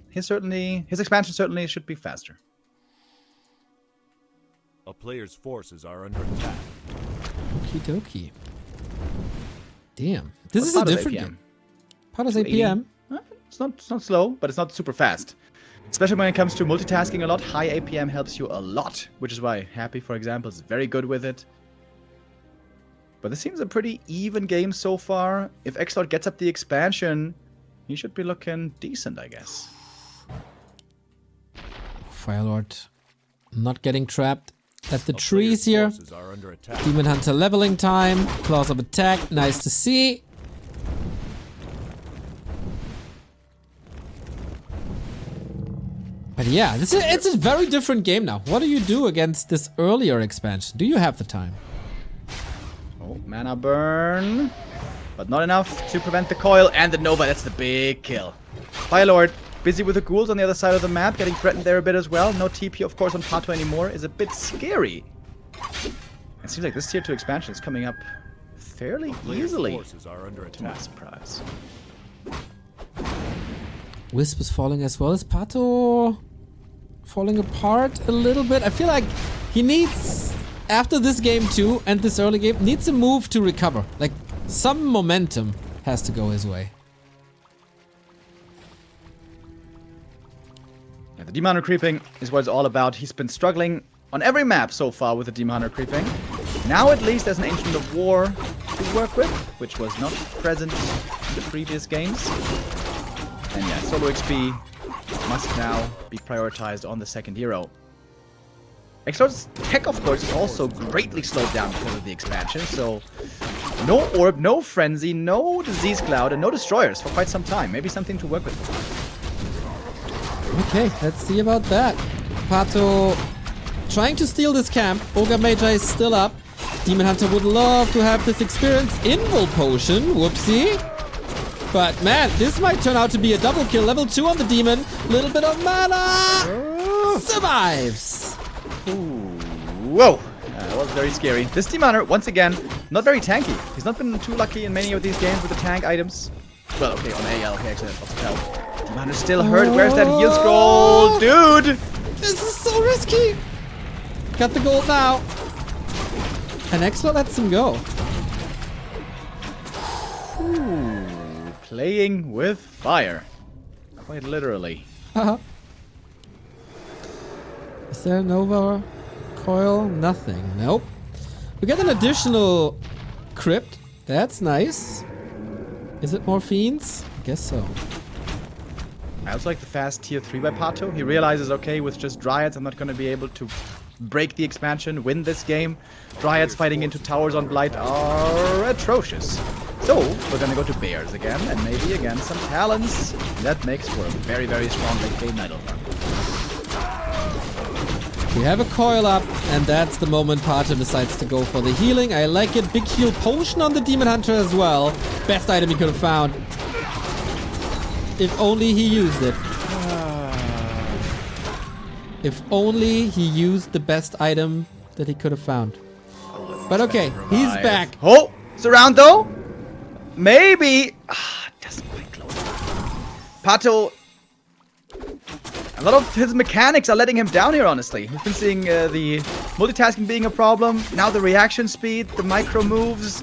his expansion certainly should be faster. A player's forces are under attack. Okie dokie. Damn. This is a different game. PaTo's APM. It's not slow, but it's not super fast. Especially when it comes to multitasking a lot, high APM helps you a lot, which is why Happy, for example, is very good with it. But this seems a pretty even game so far. If XlorD gets up the expansion, he should be looking decent, I guess. Firelord not getting trapped at the trees here. Demon Hunter leveling time. Claws of attack. Nice to see. But yeah, it's a very different game now. What do you do against this earlier expansion? Do you have the time? Oh, mana burn. But not enough to prevent the coil and the Nova. That's the big kill. Firelord busy with the ghouls on the other side of the map, getting threatened there a bit as well. No TP, of course, on PaTo anymore. Is a bit scary. It seems like this tier 2 expansion is coming up fairly easily, to my surprise. Wisp is falling as well. Is PaTo falling apart a little bit? I feel like he needs, after this game too, and this early game, needs a move to recover. Like, some momentum has to go his way. The Demon Hunter creeping is what it's all about. He's been struggling on every map so far with the Demon Hunter creeping. Now at least there's an Ancient of War to work with, which was not present in the previous games. And yeah, solo XP must now be prioritized on the second hero. XlorD's tech, of course, is also greatly slowed down because of the expansion, so no Orb, no Frenzy, no Disease Cloud, and no Destroyers for quite some time. Maybe something to work with. Okay, let's see about that. PaTo trying to steal this camp. Ogre Magi is still up. Demon Hunter would love to have this experience. Invul Potion, whoopsie. But man, this might turn out to be a double kill. Level 2 on the demon. Little bit of mana. Survives. Ooh. Whoa. That was very scary. This Demon Hunter, once again, not very tanky. He's not been too lucky in many of these games with the tank items. Well, okay, on AL, okay, actually, that's lots of health. Demon Hunter's still hurt. Where's that heal scroll? Dude! This is so risky. Got the gold now. And XlorD lets him go. Ooh. Playing with fire. Quite literally. Haha. Is there an over coil? Nothing. Nope. We get an additional crypt. That's nice. Is it more fiends? I guess so. I also like the fast tier 3 by PaTo. He realizes, okay, with just Dryads, I'm not going to be able to break the expansion, win this game. Dryads fighting into towers on Blight are atrocious. So, we're going to go to Bears again, and maybe again some Talons. That makes for a very, very strong late game Night Elf. We have a coil up, and that's the moment PaTo decides to go for the healing. I like it. Big heal potion on the Demon Hunter as well. Best item he could have found. If only he used it. If only he used the best item that he could have found. But okay, he's back. Oh, surround though? Maybe. Doesn't quite close. PaTo. A lot of his mechanics are letting him down here, honestly. We've been seeing the multitasking being a problem. Now the reaction speed, the micro moves.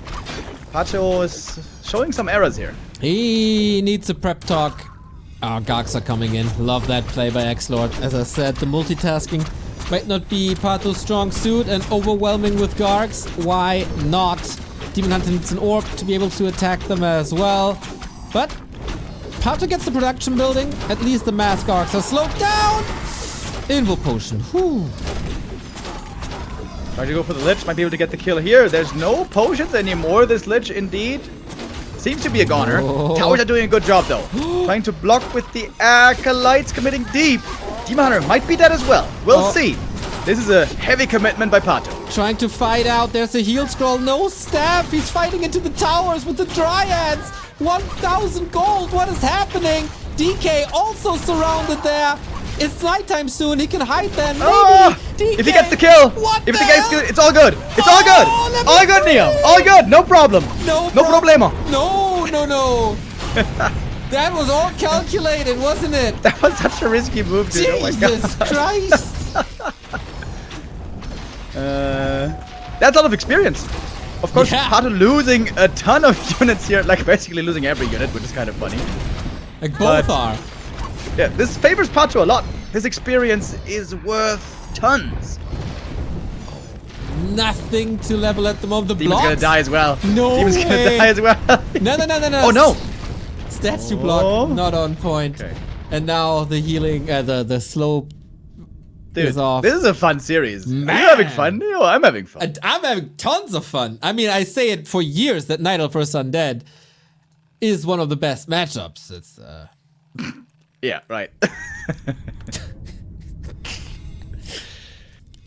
PaTo is showing some errors here. He needs a prep talk. Our Gargs are coming in. Love that play by XlorD. As I said, the multitasking might not be PaTo's strong suit, and overwhelming with Gargs. Why not? Demon Hunter needs an orb to be able to attack them as well. But PaTo gets the production building. At least the mass Gargs are slowed down. Invul Potion. Whew. Trying to go for the Lich. Might be able to get the kill here. There's no potions anymore. This Lich indeed seems to be a goner. Oh. Towers are doing a good job though. Trying to block with the Acolytes, committing deep. Demon Hunter might be dead as well. We'll see. This is a heavy commitment by PaTo. Trying to fight out. There's a heal scroll. No staff. He's fighting into the towers with the Dryads. 1,000 gold. What is happening? DK also surrounded there. It's nighttime soon. He can hide then. Maybe. DK. If he gets the kill. What if the he gets hell? good, it's all good. It's all good. All good, Neo. All good. No problem. No problemo. No. That was all calculated, wasn't it? That was such a risky move, dude. Jesus Christ. That's a lot of experience. Of course, Yeah. PaTo losing a ton of units here, like basically losing every unit, which is kind of funny. Like both But- are. Yeah, this favors PaTo a lot. This experience is worth tons. Nothing to level at the moment. The Demon's blocks. gonna die as well. No Demon's way. gonna die as well. No. Oh no! Statue Oh. block not on point. Okay. And now the healing, the slow Dude, is off. this is a fun series. Are Man. you having fun? No, I'm having fun. And I'm having tons of fun. I mean, I say it for years that Night Elf vs Undead is one of the best matchups. It's Yeah, right.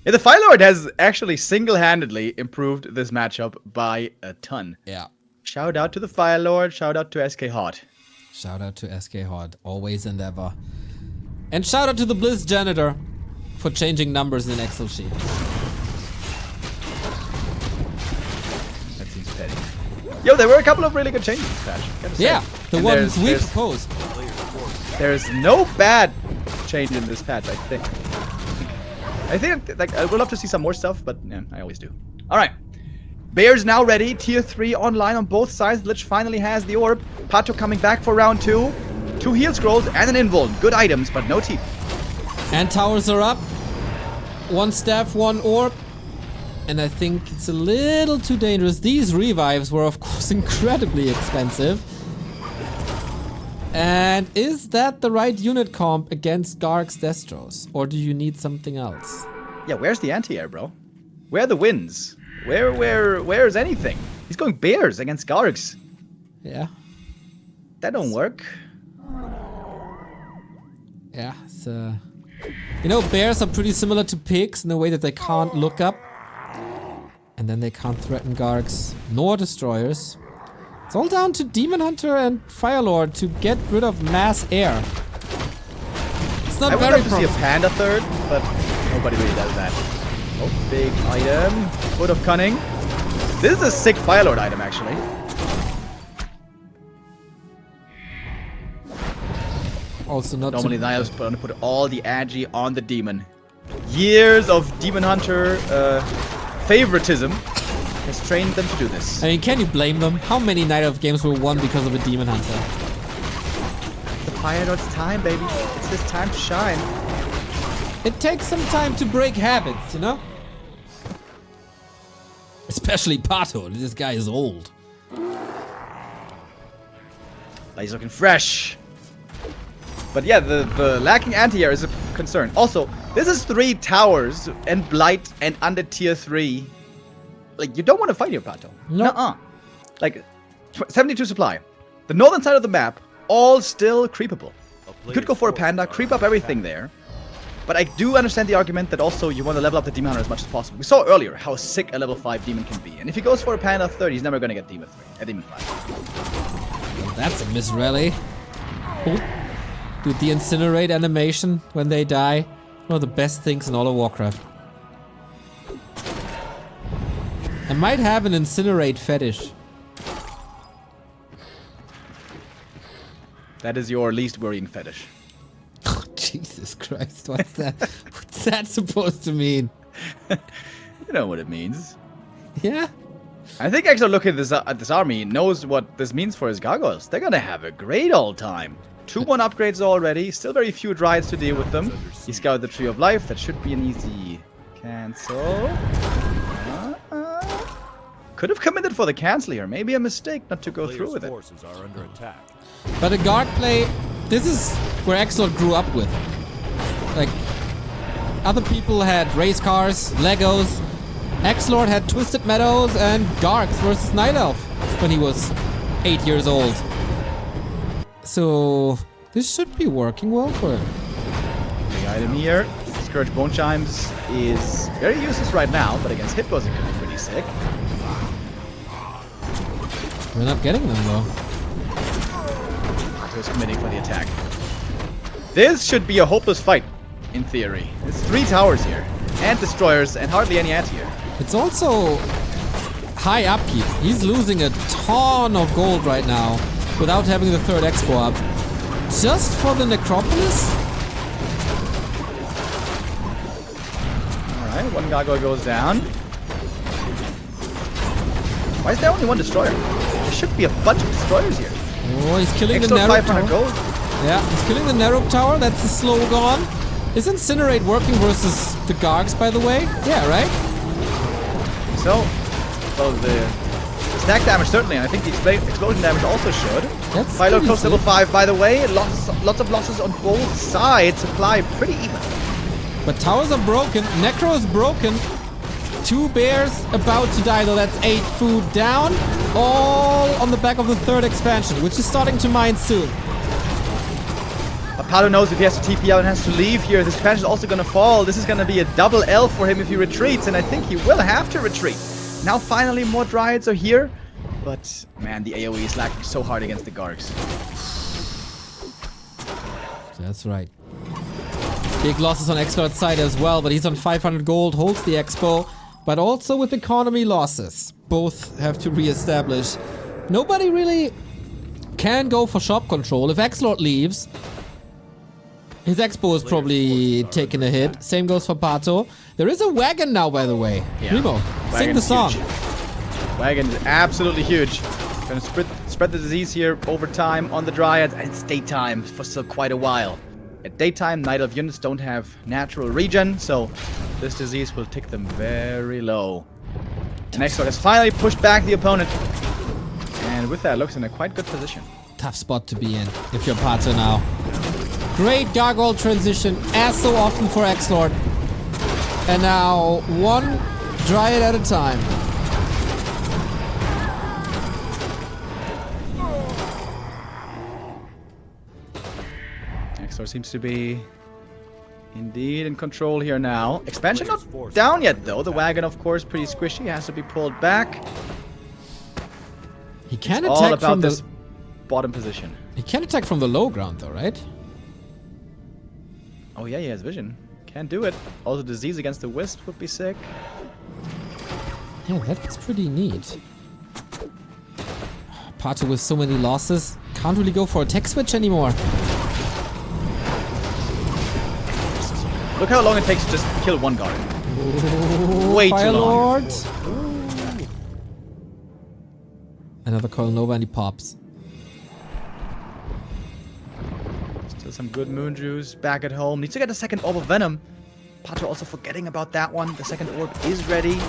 Yeah, the Fire Lord has actually single-handedly improved this matchup by a ton. yeah. Shout out to the Fire Lord. Shout out to SK Hot. Shout out to SK Hot, always and ever. And shout out to the Blizz Janitor for changing numbers in Excel sheet. That seems petty. Yo, there were a couple of really good changes this patch. Gotta say. Yeah, the And ones we there's- proposed. There's no bad change in this patch, I think. Like I would love to see some more stuff, but yeah, I always do. All right, Bears now ready. Tier 3 online on both sides. Lich finally has the orb. PaTo coming back for round 2. 2 heal scrolls and an invuln. Good items, but no TP. And towers are up. One staff, one orb. And I think it's a little too dangerous. These revives were, of course, incredibly expensive. And is that the right unit comp against Garg's Destros? Or do you need something else? Yeah, where's the anti-air, bro? Where are the wins? Where's anything? He's going bears against Gargs. Yeah. That don't work. Yeah, so... You know, bears are pretty similar to pigs in the way that they can't look up. And then they can't threaten Gargs nor destroyers. It's all down to Demon Hunter and Firelord to get rid of mass air. It's not I would very love to see a panda third, but nobody really does that. Oh, big item. Foot of Cunning. This is a sick Firelord item, actually. Also not Normally, I was going to put all the agi on the demon. Years of Demon Hunter favoritism has trained them to do this. I mean, can you blame them? How many Night Elf games were won because of a Demon Hunter? The Firelord's time, baby. It's his time to shine. It takes some time to break habits, you know? Especially PaTo. This guy is old. But he's looking fresh. But yeah, the lacking anti-air is a concern. Also, this is 3 towers and Blight and under tier 3. Like, you don't want to fight your PaTo. No. Nuh-uh. Like, 72 supply. The northern side of the map, all still creepable. You could go for a panda, creep up everything there. But I do understand the argument that also you want to level up the Demon Hunter as much as possible. We saw earlier how sick a level 5 demon can be. And if he goes for a panda third, he's never going to get Demon 3, Demon 5. Well, that's a miss rally. Oh. Dude, the incinerate animation when they die, one of the best things in all of Warcraft. I might have an incinerate fetish. That is your least worrying fetish. Oh, Jesus Christ, what's that? What's that supposed to mean? You know what it means. Yeah? I think actually looking at this army knows what this means for his gargoyles. They're gonna have a great old time. 2-1 upgrades already, still very few Dryads to deal with them. He scouted the Tree of Life, that should be an easy cancel. Could have committed for the cancel here, maybe a mistake not to go through with it. Forces are under attack. But a guard play, this is where XlorD grew up with. Like, other people had race cars, Legos. XlorD had Twisted Meadows and Gargs versus Night Elf when he was 8 years old. So, this should be working well for him. Big item here. Scourge Bone Chimes is very useless right now, but against Hitbows it could be pretty sick. We're not getting them though. PaTo's committing for the attack. This should be a hopeless fight, in theory. It's 3 towers here, and destroyers, and hardly any anti-air. It's also high upkeep. He's losing a ton of gold right now without having the 3rd expo up. Just for the Necropolis? Alright, 1 gargoyle goes down. Why is there only 1 destroyer? There should be a bunch of destroyers here. Oh, he's killing the Extra Narrow 500 Tower. gold. Yeah, he's killing the Narrow Tower. That's the slow gone. Is Incinerate working versus the Gargs, by the way? Yeah, right? So, well, the stack damage certainly, and I think the explosion damage also should. That's Philo pretty close sick. level 5, by the way. Lots of losses on both sides. Supply pretty even. But towers are broken. Necro is broken. 2 bears about to die, though. That's 8 food down. All on the back of the 3rd expansion, which is starting to mine soon. But PaTo knows if he has to TP out and has to leave here, this expansion is also going to fall. This is going to be a double L for him if he retreats, and I think he will have to retreat. Now finally more Dryads are here, but man, the AoE is lacking so hard against the Gargs. That's right. Big losses on XlorD's side as well, but he's on 500 gold, holds the expo, but also with economy losses. Both have to re-establish. Nobody really can go for shop control. If XlorD leaves, his expo is probably taking a hit. Same goes for PaTo. There is a wagon now, by the way. Yeah. Remo, sing Wagon's the song. huge. Wagon is absolutely huge. Gonna spread the disease here over time on the Dryads, and it's daytime for still quite a while. At daytime, Night Elf units don't have natural regen, so this disease will tick them very low. And XlorD has finally pushed back the opponent. And with that, looks in a quite good position. Tough spot to be in if you're PaTo now. Great gargoyle transition, as so often for XlorD. And now one Dryad at a time. XlorD seems to be indeed in control here now. Expansion not down yet though. The wagon, of course, pretty squishy. Has to be pulled back. He can All attack about from this the bottom position. He can attack from the low ground though, right? Oh yeah, he has vision. Can't do it. Also, disease against the wisp would be sick. Yeah, that's pretty neat. PaTo with so many losses can't really go for a tech switch anymore. Look how long it takes to just kill one guard. Way too long. XlorD. Another Coil Nova and he pops. Still some good moon juice back at home. Needs to get a second orb of venom. PaTo also forgetting about that one. The second orb is ready. I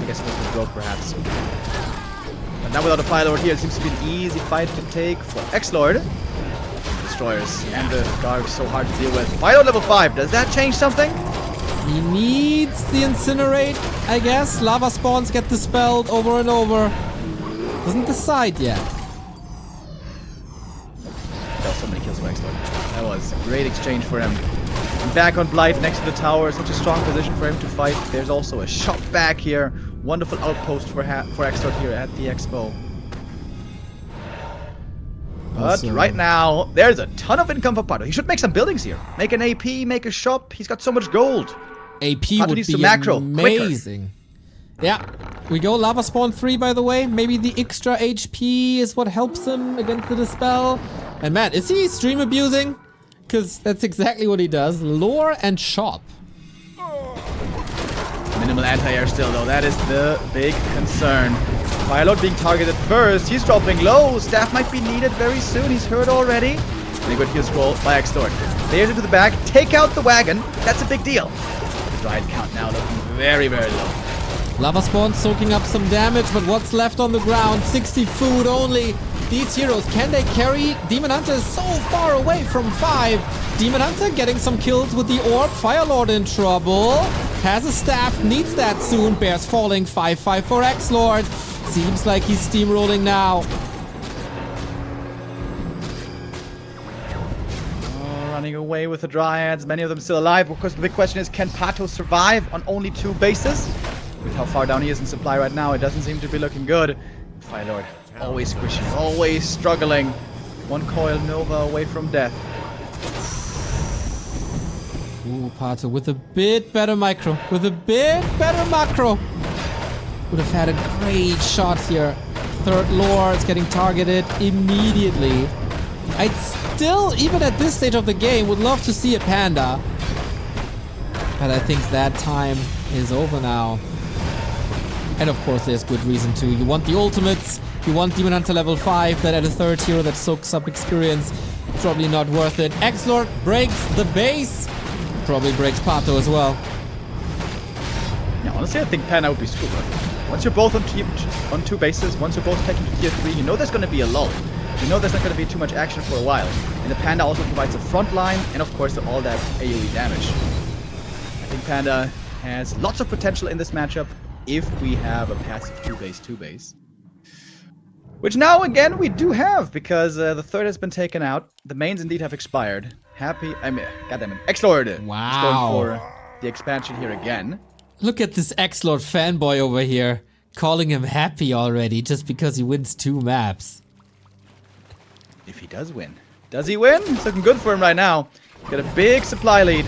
guess it was broke perhaps. But now without a Fire Lord here, it seems to be an easy fight to take for XlorD. Destroyers and the guard so hard to deal with. Fire Lord level 5. Does that change something? He needs the Incinerate, I guess. Lava spawns get dispelled over and over. Doesn't decide yet. That was so many kills for XlorD. That was a great exchange for him. And back on Blight next to the tower. Such a strong position for him to fight. There's also a shot back here. Wonderful outpost for XlorD here at the Expo. But right now, there's a ton of income for PaTo. He should make some buildings here. Make an AP, make a shop. He's got so much gold. AP PaTo would needs be to macro amazing. Yeah, we go Lava Spawn 3 by the way. Maybe the extra HP is what helps him against the Dispel. And man, is he stream abusing? Because that's exactly what he does. Lore and shop. Minimal anti-air still though. That is the big concern. Fire Lord being targeted first. He's dropping low. Staff might be needed very soon. He's hurt already. And a good heal scroll by XlorD. Layers into the back. Take out the wagon. That's a big deal. The Dryad count now looking very, very low. Lava Spawn soaking up some damage, but what's left on the ground? 60 food only. These heroes, can they carry? Demon Hunter is so far away from 5. Demon Hunter getting some kills with the orb. Fire Lord in trouble. Has a staff, needs that soon. Bears falling, 5-5 for XlorD. Seems like he's steamrolling now. Running away with the Dryads, many of them still alive. Of course, the big question is, can PaTo survive on only 2 bases? With how far down he is in supply right now, it doesn't seem to be looking good. Fire Lord, always squishy, always struggling. 1 Coil Nova away from death. Ooh, PaTo with a bit better micro. With a bit better macro. Would have had a great shot here. Third Lord is getting targeted immediately. I'd still, even at this stage of the game, would love to see a Panda. But I think that time is over now. And of course there's good reason to. You want the ultimates, you want Demon Hunter level 5, that at a third hero that soaks up experience. Probably not worth it. XlorD breaks the base. Probably breaks PaTo as well. Yeah, honestly I think Panda would be screwed. Once you're both on 2 bases, once you're both taking to tier 3, you know there's going to be a lull. You know there's not going to be too much action for a while. And the Panda also provides a front line and of course all that AoE damage. I think Panda has lots of potential in this matchup if we have a passive 2-base. Which now again we do have, because the third has been taken out. The mains indeed have expired. Goddammit. XlorD Wow. is going for the expansion here again. Look at this XlorD fanboy over here. Calling him happy already just because he wins 2 maps. If he does win. Does he win? It's looking good for him right now. Got a big supply lead.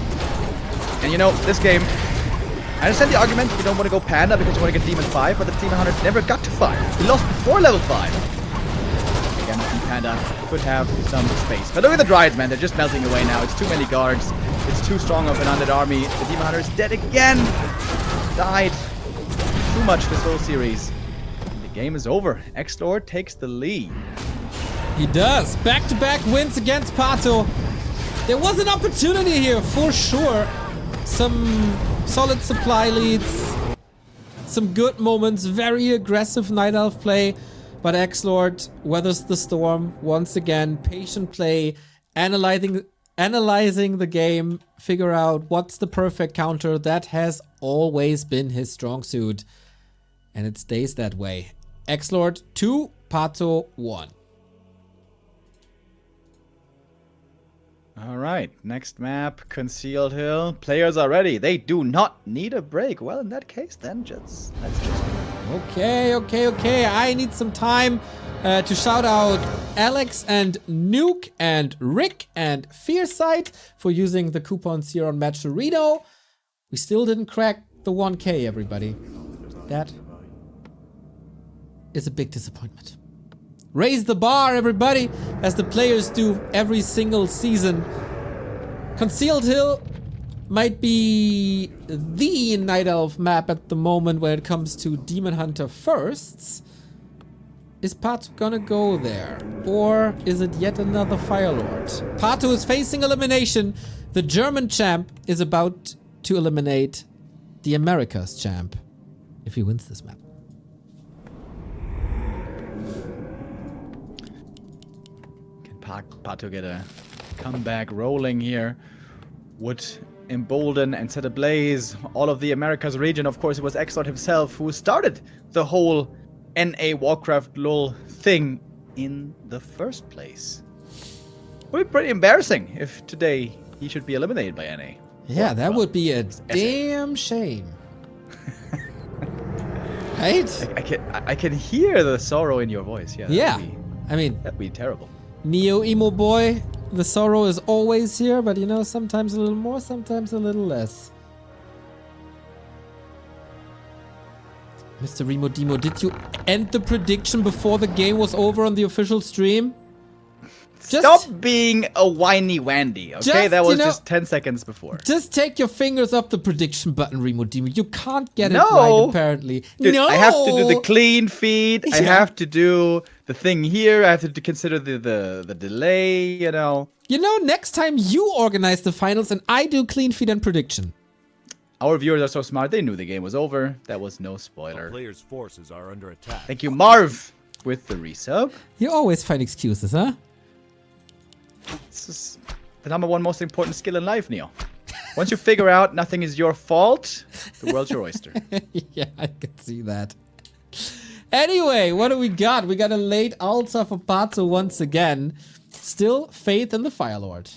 And you know, this game, I understand the argument, you don't want to go Panda because you want to get Demon 5, but the Demon Hunter never got to 5. He lost before level 5. Again, I think Panda could have some space. But look at the Dryads, man. They're just melting away now. It's too many guards. It's too strong of an undead army. The Demon Hunter is dead again. Died. Too much this whole series. And the game is over. XlorD takes the lead. He does. Back-to-back wins against PaTo. There was an opportunity here for sure. Some solid supply leads. Some good moments. Very aggressive Night Elf play. But XlorD weathers the storm once again. Patient play. Analyzing the game. Figure out what's the perfect counter. That has always been his strong suit. And it stays that way. XlorD 2, PaTo 1. All right, next map, Concealed Hill. Players are ready. They do not need a break. Well, in that case, then let's just Okay. I need some time to shout out Alex and Nuke and Rick and Fearsight for using the coupons here on Match Reno. We still didn't crack the 1K, everybody. That is a big disappointment. Raise the bar, everybody, as the players do every single season. Concealed Hill might be the Night Elf map at the moment when it comes to Demon Hunter firsts. Is PaTo gonna go there? Or is it yet another Firelord? PaTo is facing elimination. The German champ is about to eliminate the Americas champ if he wins this map. PaTo get a comeback rolling here. Would embolden and set ablaze all of the Americas region. Of course, it was XlorD himself who started the whole NA Warcraft LoL thing in the first place. Would be pretty embarrassing if today he should be eliminated by NA. Yeah, that would be a damn shame. Right? I can hear the sorrow in your voice. Yeah. That'd be terrible. Neo Emo Boy, the sorrow is always here, but you know, sometimes a little more, sometimes a little less. Mr. Remo Demo, did you end the prediction before the game was over on the official stream? Stop being a whiny Wandy, okay? That was just 10 seconds before. Just take your fingers off the prediction button, Remo Demo. You can't get it right, apparently. Dude, I have to do the clean feed. I have to do the thing here. I have to consider the delay, you know. You know, next time you organize the finals and I do clean feed and prediction. Our viewers are so smart. They knew the game was over. That was no spoiler. Our players' forces are under attack. Thank you, Marv, with the resub. You always find excuses, huh? This is the #1 most important skill in life, Neo. Once you figure out nothing is your fault, the world's your oyster. Yeah, I can see that. Anyway, what do we got? We got a late altar for PaTo once again. Still faith in the Firelord.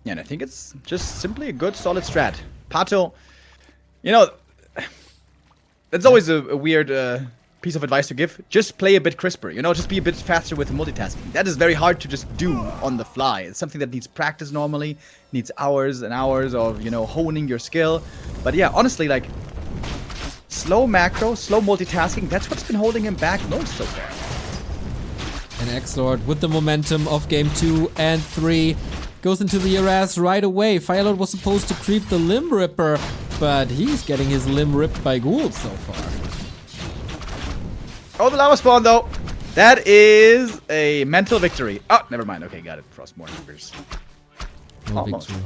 Yeah, and I think it's just simply a good, solid strat. PaTo, you know, that's always a weird piece of advice to give. Just play a bit crisper, you know, just be a bit faster with multitasking. That is very hard to just do on the fly. It's something that needs practice normally, needs hours and hours of, you know, honing your skill. But yeah, honestly, like, slow macro, slow multitasking, that's what's been holding him back most so far. And XlorD with the momentum of game 2 and 3 goes into the Aras right away. Firelord was supposed to creep the Limb Ripper, but he's getting his limb ripped by ghouls so far. Oh, the lava spawn, though. That is a mental victory. Oh, never mind. Okay, got it. Frostmourne Reapers. No victory.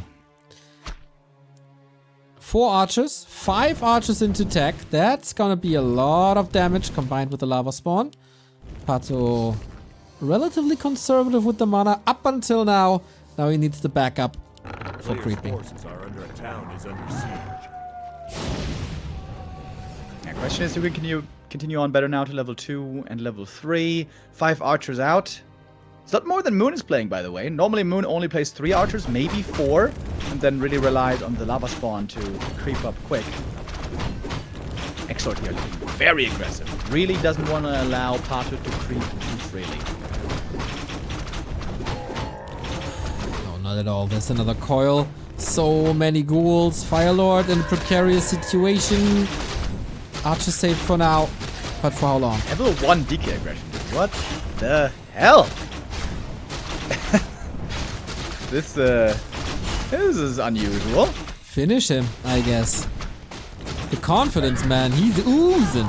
4 archers, 5 archers into tech. That's gonna be a lot of damage combined with the lava spawn. PaTo relatively conservative with the mana up until now. Now he needs the backup for creeping. Forces are under a town is under siege. The question is, can you continue on better now to level 2 and level 3? 5 archers out. It's not more than Moon is playing, by the way. Normally Moon only plays 3 archers, maybe 4, and then really relies on the lava spawn to creep up quick. XlorD here looking very aggressive. Really doesn't want to allow PaTo to creep too freely. No, not at all. There's another coil. So many ghouls. Firelord in a precarious situation. Archer safe for now, but for how long? Level 1 DK aggression. What the hell? This is unusual. Finish him, I guess. The confidence, man. He's oozing.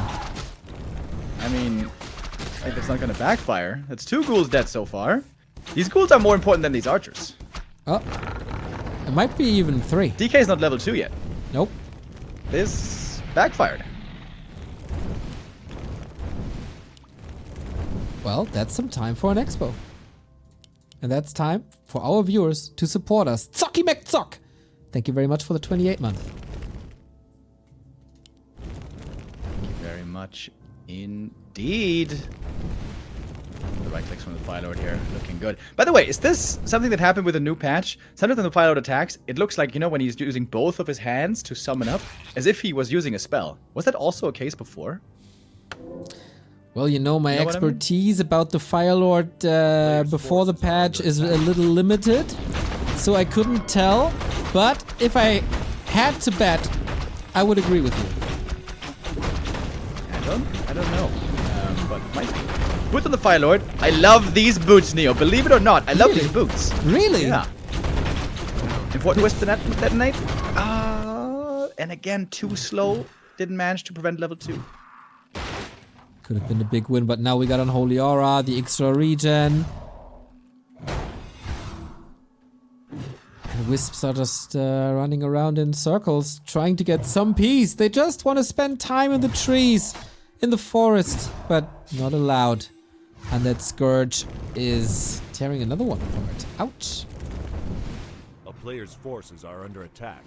I mean, If it's not gonna backfire. That's 2 ghouls dead so far. These ghouls are more important than these archers. Oh. It might be even 3. DK is not level 2 yet. Nope. This backfired. Well, that's some time for an expo. And that's time for our viewers to support us. Zocky McZock! Thank you very much for the 28 month. Thank you very much indeed. The right clicks from the Fire Lord here, looking good. By the way, is this something that happened with a new patch? Sometimes when the Fire Lord attacks, it looks like, you know, when he's using both of his hands to summon up, as if he was using a spell. Was that also a case before? Well, you know, my You know what I mean? expertise about the Fire Lord before the patch is a little limited, so I couldn't tell. But if I had to bet, I would agree with you. I don't know. But it might be. Boots on the Fire Lord. I love these boots, Neo. Believe it or not, I love these boots. Really? Yeah. Important twist to detonate. And again, too slow. Didn't manage to prevent level 2. Could have been a big win, but now we got Unholy Aura, the extra regen. And Wisps are just running around in circles, trying to get some peace. They just want to spend time in the trees, in the forest, but not allowed. And that Scourge is tearing another one apart. Ouch. A player's forces are under attack.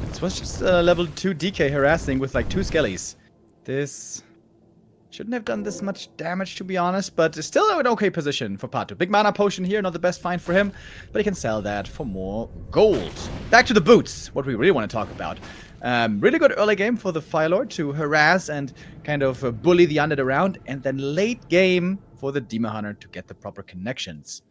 This was just level 2 DK harassing with like 2 skellies. This shouldn't have done this much damage, to be honest, but it's still an okay position for PaTo. Big mana potion here, not the best find for him, but he can sell that for more gold. Back to the boots, what we really want to talk about. Really good early game for the Fire Lord to harass and kind of bully the undead around, and then late game for the Demon Hunter to get the proper connections.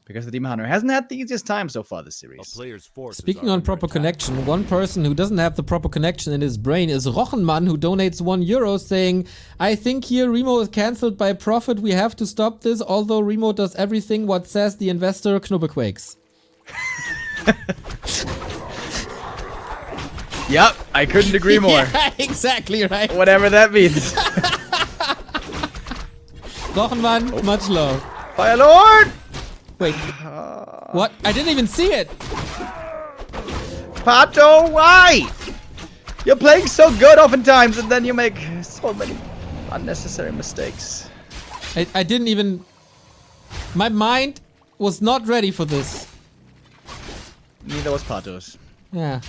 Because the Demon Hunter hasn't had the easiest time so far this A series. player's forces Speaking are on under proper attack. connection, one person who doesn't have the proper connection in his brain is Rochenmann, who donates €1 saying, I think here Remo is cancelled by profit. We have to stop this, although Remo does everything what says the investor Knubbequakes. Yep, I couldn't agree more. Yeah, exactly right. Whatever that means. Rochenmann, much love. Fire Lord! Wait, what? I didn't even see it. PaTo, why? You're playing so good oftentimes and then you make so many unnecessary mistakes. I didn't even... My mind was not ready for this. Neither was PaTo's. Yeah.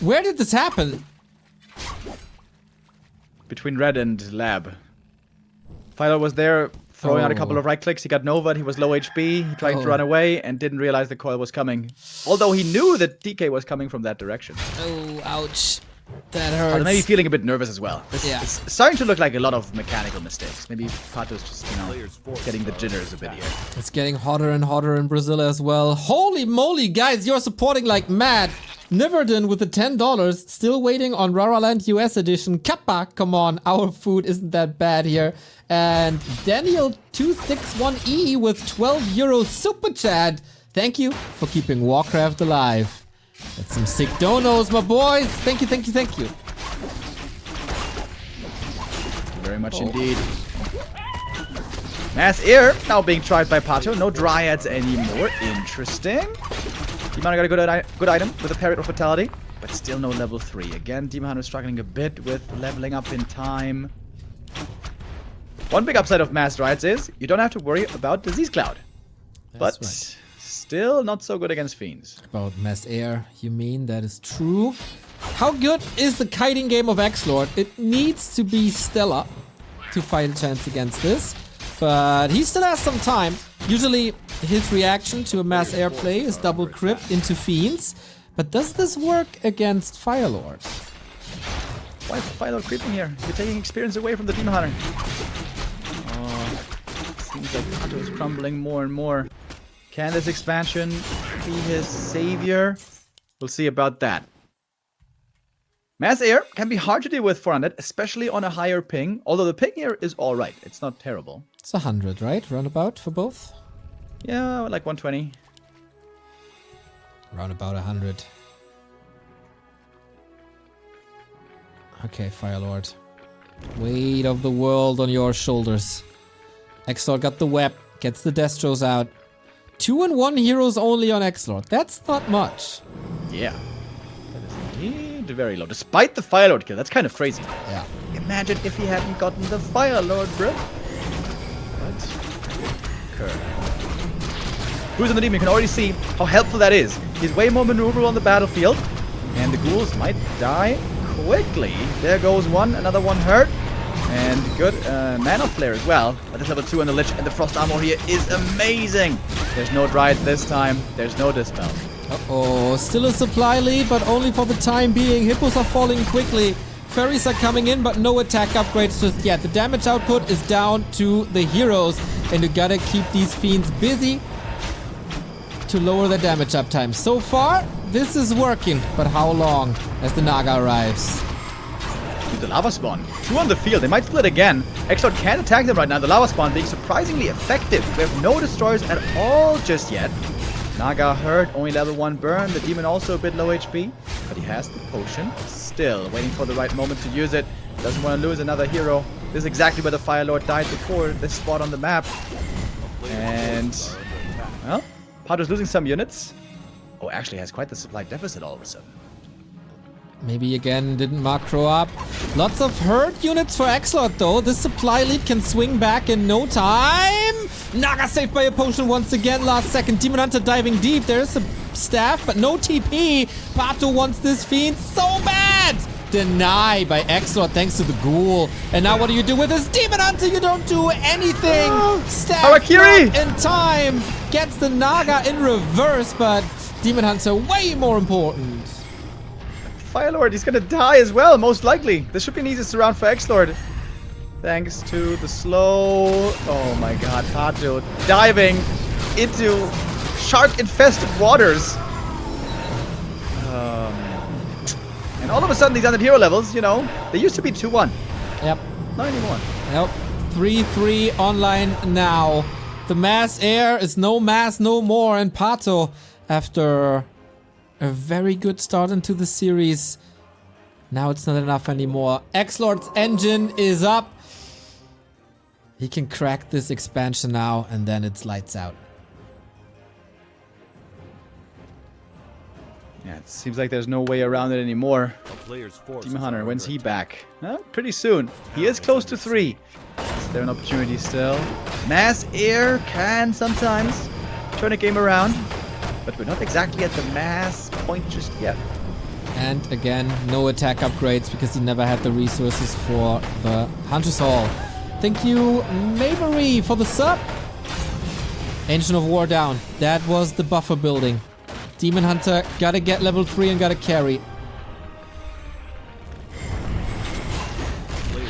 Where did this happen? Between Red and Lab. Philo was there throwing out a couple of right clicks. He got Nova. He was low HP. He tried to run away and didn't realize the coil was coming. Although he knew that DK was coming from that direction. Oh, ouch. That hurts. But maybe feeling a bit nervous as well. Yeah. It's starting to look like a lot of mechanical mistakes. Maybe PaTo's just, you know, Player's forces getting the are jitters a bit here. It's getting hotter and hotter in Brazil as well. Holy moly, guys, you're supporting like mad. Niverden with the $10, still waiting on Raraland US edition. Kappa, come on, our food isn't that bad here. And Daniel261E with 12 euros super chat. Thank you for keeping Warcraft alive. That's some sick donos, my boys. Thank you, thank you, thank you. Very much indeed. Mass Air now being tried by PaTo. No Dryads anymore. Interesting. Demon Hunter got a good item with a Parrot of Fatality, but still no level 3. Again, Demon Hunter struggling a bit with leveling up in time. One big upside of Mass Dryads is you don't have to worry about Disease Cloud. That's But right. still not so good against Fiends. About Mass Air, you mean? That is true. How good is the kiting game of XlorD? It needs to be stellar to fight a chance against this. But he still has some time. Usually his reaction to a Mass Air play is double crypt into Fiends. But does this work against Firelord? Why is Philo creeping here? You're taking experience away from the Demon Hunter. Oh, seems like PaTo is crumbling more and more. Can this expansion be his savior? We'll see about that. Mass Air can be hard to deal with for undead, especially on a higher ping. Although the ping here is alright. It's not terrible. It's 100, right? Roundabout for both? Yeah, like 120. Roundabout 100. Okay, Firelord. Weight of the world on your shoulders. XlorD got the web, gets the Destros out. 2 and 1 heroes only on XlorD. That's not much. Yeah. That is indeed very low. Despite the Fire Lord kill. That's kind of crazy. Yeah. Imagine if he hadn't gotten the Fire Lord, bro. But Kurt. Who's on the demon? You can already see how helpful that is. He's way more maneuverable on the battlefield. And the ghouls might die quickly. There goes one. Another one hurt. And good mana flare as well. But it's level 2 on the Lich. And the Frost Armor here is amazing. There's no Dryad this time. There's no Dispel. Uh-oh. Still a supply lead, but only for the time being. Hippos are falling quickly. Fairies are coming in, but no attack upgrades just yet. The damage output is down to the heroes. And you gotta keep these fiends busy to lower their damage uptime. So far, this is working. But how long as the Naga arrives? The lava spawn. 2 on the field. They might split again. XlorD can't attack them right now. The lava spawn being surprisingly effective. We have no destroyers at all just yet. Naga hurt. Only level 1 burn. The demon also a bit low HP. But he has the potion. Still waiting for the right moment to use it. Doesn't want to lose another hero. This is exactly where the Fire Lord died before. This spot on the map. And well, PaTo's losing some units. Oh, actually has quite the supply deficit all of a sudden. Maybe again didn't macro up. Lots of hurt units for XlorD though. This supply lead can swing back in no time. Naga saved by a potion once again. Last second. Demon Hunter diving deep. There's a staff, but no TP. PaTo wants this fiend so bad. Deny by XlorD thanks to the ghoul. And now what do you do with this Demon Hunter? You don't do anything. Staff not in time. Gets the Naga in reverse, but Demon Hunter way more important. Fire Lord, he's gonna die as well, most likely. This should be an easiest round for XlorD. Thanks to the slow... Oh my god, PaTo diving into shark-infested waters. And all of a sudden, these other hero levels, you know, they used to be 2-1. Yep. Not anymore. Yep. 3-3 online now. The mass air is no mass no more. And PaTo, after a very good start into the series, now it's not enough anymore. XlorD's engine is up. He can crack this expansion now, and then it's lights out. Yeah, it seems like there's no way around it anymore. Demon Hunter, when's he back? Pretty soon. He is close to 3. Is there an opportunity still? Mass air can sometimes turn a game around, but we're not exactly at the mass point just yet. And again, no attack upgrades because he never had the resources for the Hunter's Hall. Thank you, Mavery, for the sub. Ancient of War down. That was the buffer building. Demon Hunter gotta get level 3 and gotta carry.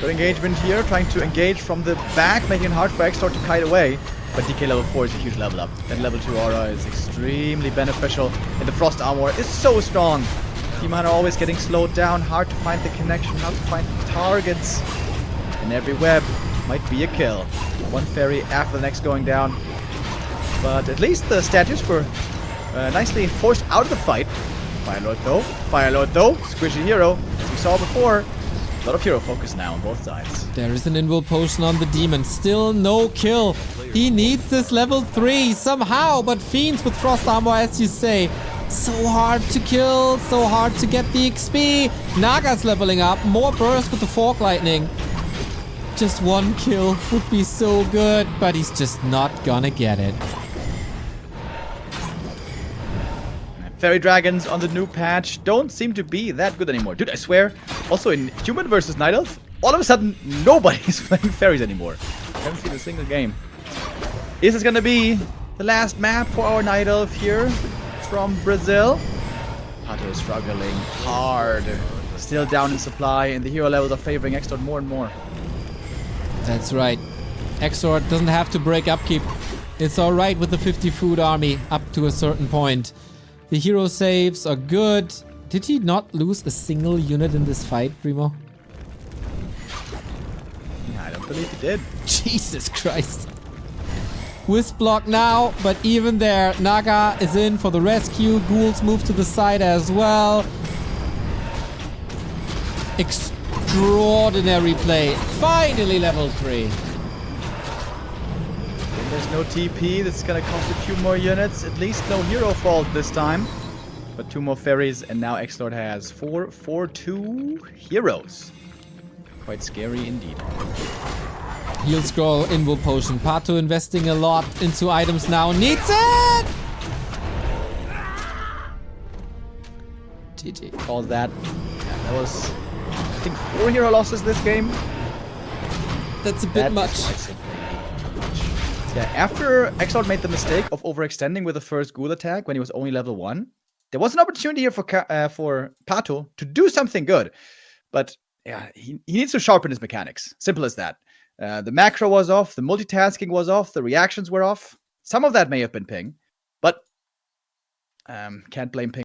Good engagement here, trying to engage from the back, making it hard for XlorD to kite away. But DK level 4 is a huge level up. And level 2 aura is extremely beneficial. And the Frost Armor is so strong. Demon Hunter always getting slowed down, hard to find the connection, hard to find targets. And every web might be a kill. One fairy after the next going down. But at least the statues were nicely forced out of the fight. Fire Lord though, squishy hero, as we saw before. A lot of hero focus now on both sides. There is an invul potion on the demon. Still no kill. He needs this level 3 somehow, but fiends with frost armor, as you say. So hard to kill, so hard to get the XP. Naga's leveling up, more burst with the fork lightning. Just one kill would be so good, but he's just not gonna get it. Fairy dragons on the new patch don't seem to be that good anymore. Dude, I swear, also in human versus night elf, all of a sudden, nobody's playing fairies anymore. I haven't seen a single game. Is this gonna be the last map for our night elf here from Brazil? PaTo is struggling hard. Still down in supply, and the hero levels are favoring XlorD more and more. That's right. XlorD doesn't have to break upkeep. It's alright with the 50 food army up to a certain point. The hero saves are good. Did he not lose a single unit in this fight, Remo? I don't believe he did. Jesus Christ. Wisp block now, but even there, Naga is in for the rescue. Ghouls move to the side as well. extraordinary play. Finally level 3. There's no TP. This is gonna cost a few more units. At least no hero fault this time. But 2 more ferries, and now XlorD has 4-4-2 heroes. Quite scary indeed. Heal scroll, invo potion. PaTo investing a lot into items now. Needs it! GG. Calls that. Yeah, that was, I think, 4 hero losses this game. That's a bit much. Yeah, after XlorD made the mistake of overextending with the first ghoul attack when he was only level 1, there was an opportunity here for PaTo to do something good. But yeah, he needs to sharpen his mechanics. Simple as that. The macro was off, the multitasking was off, the reactions were off. Some of that may have been ping, but can't blame ping.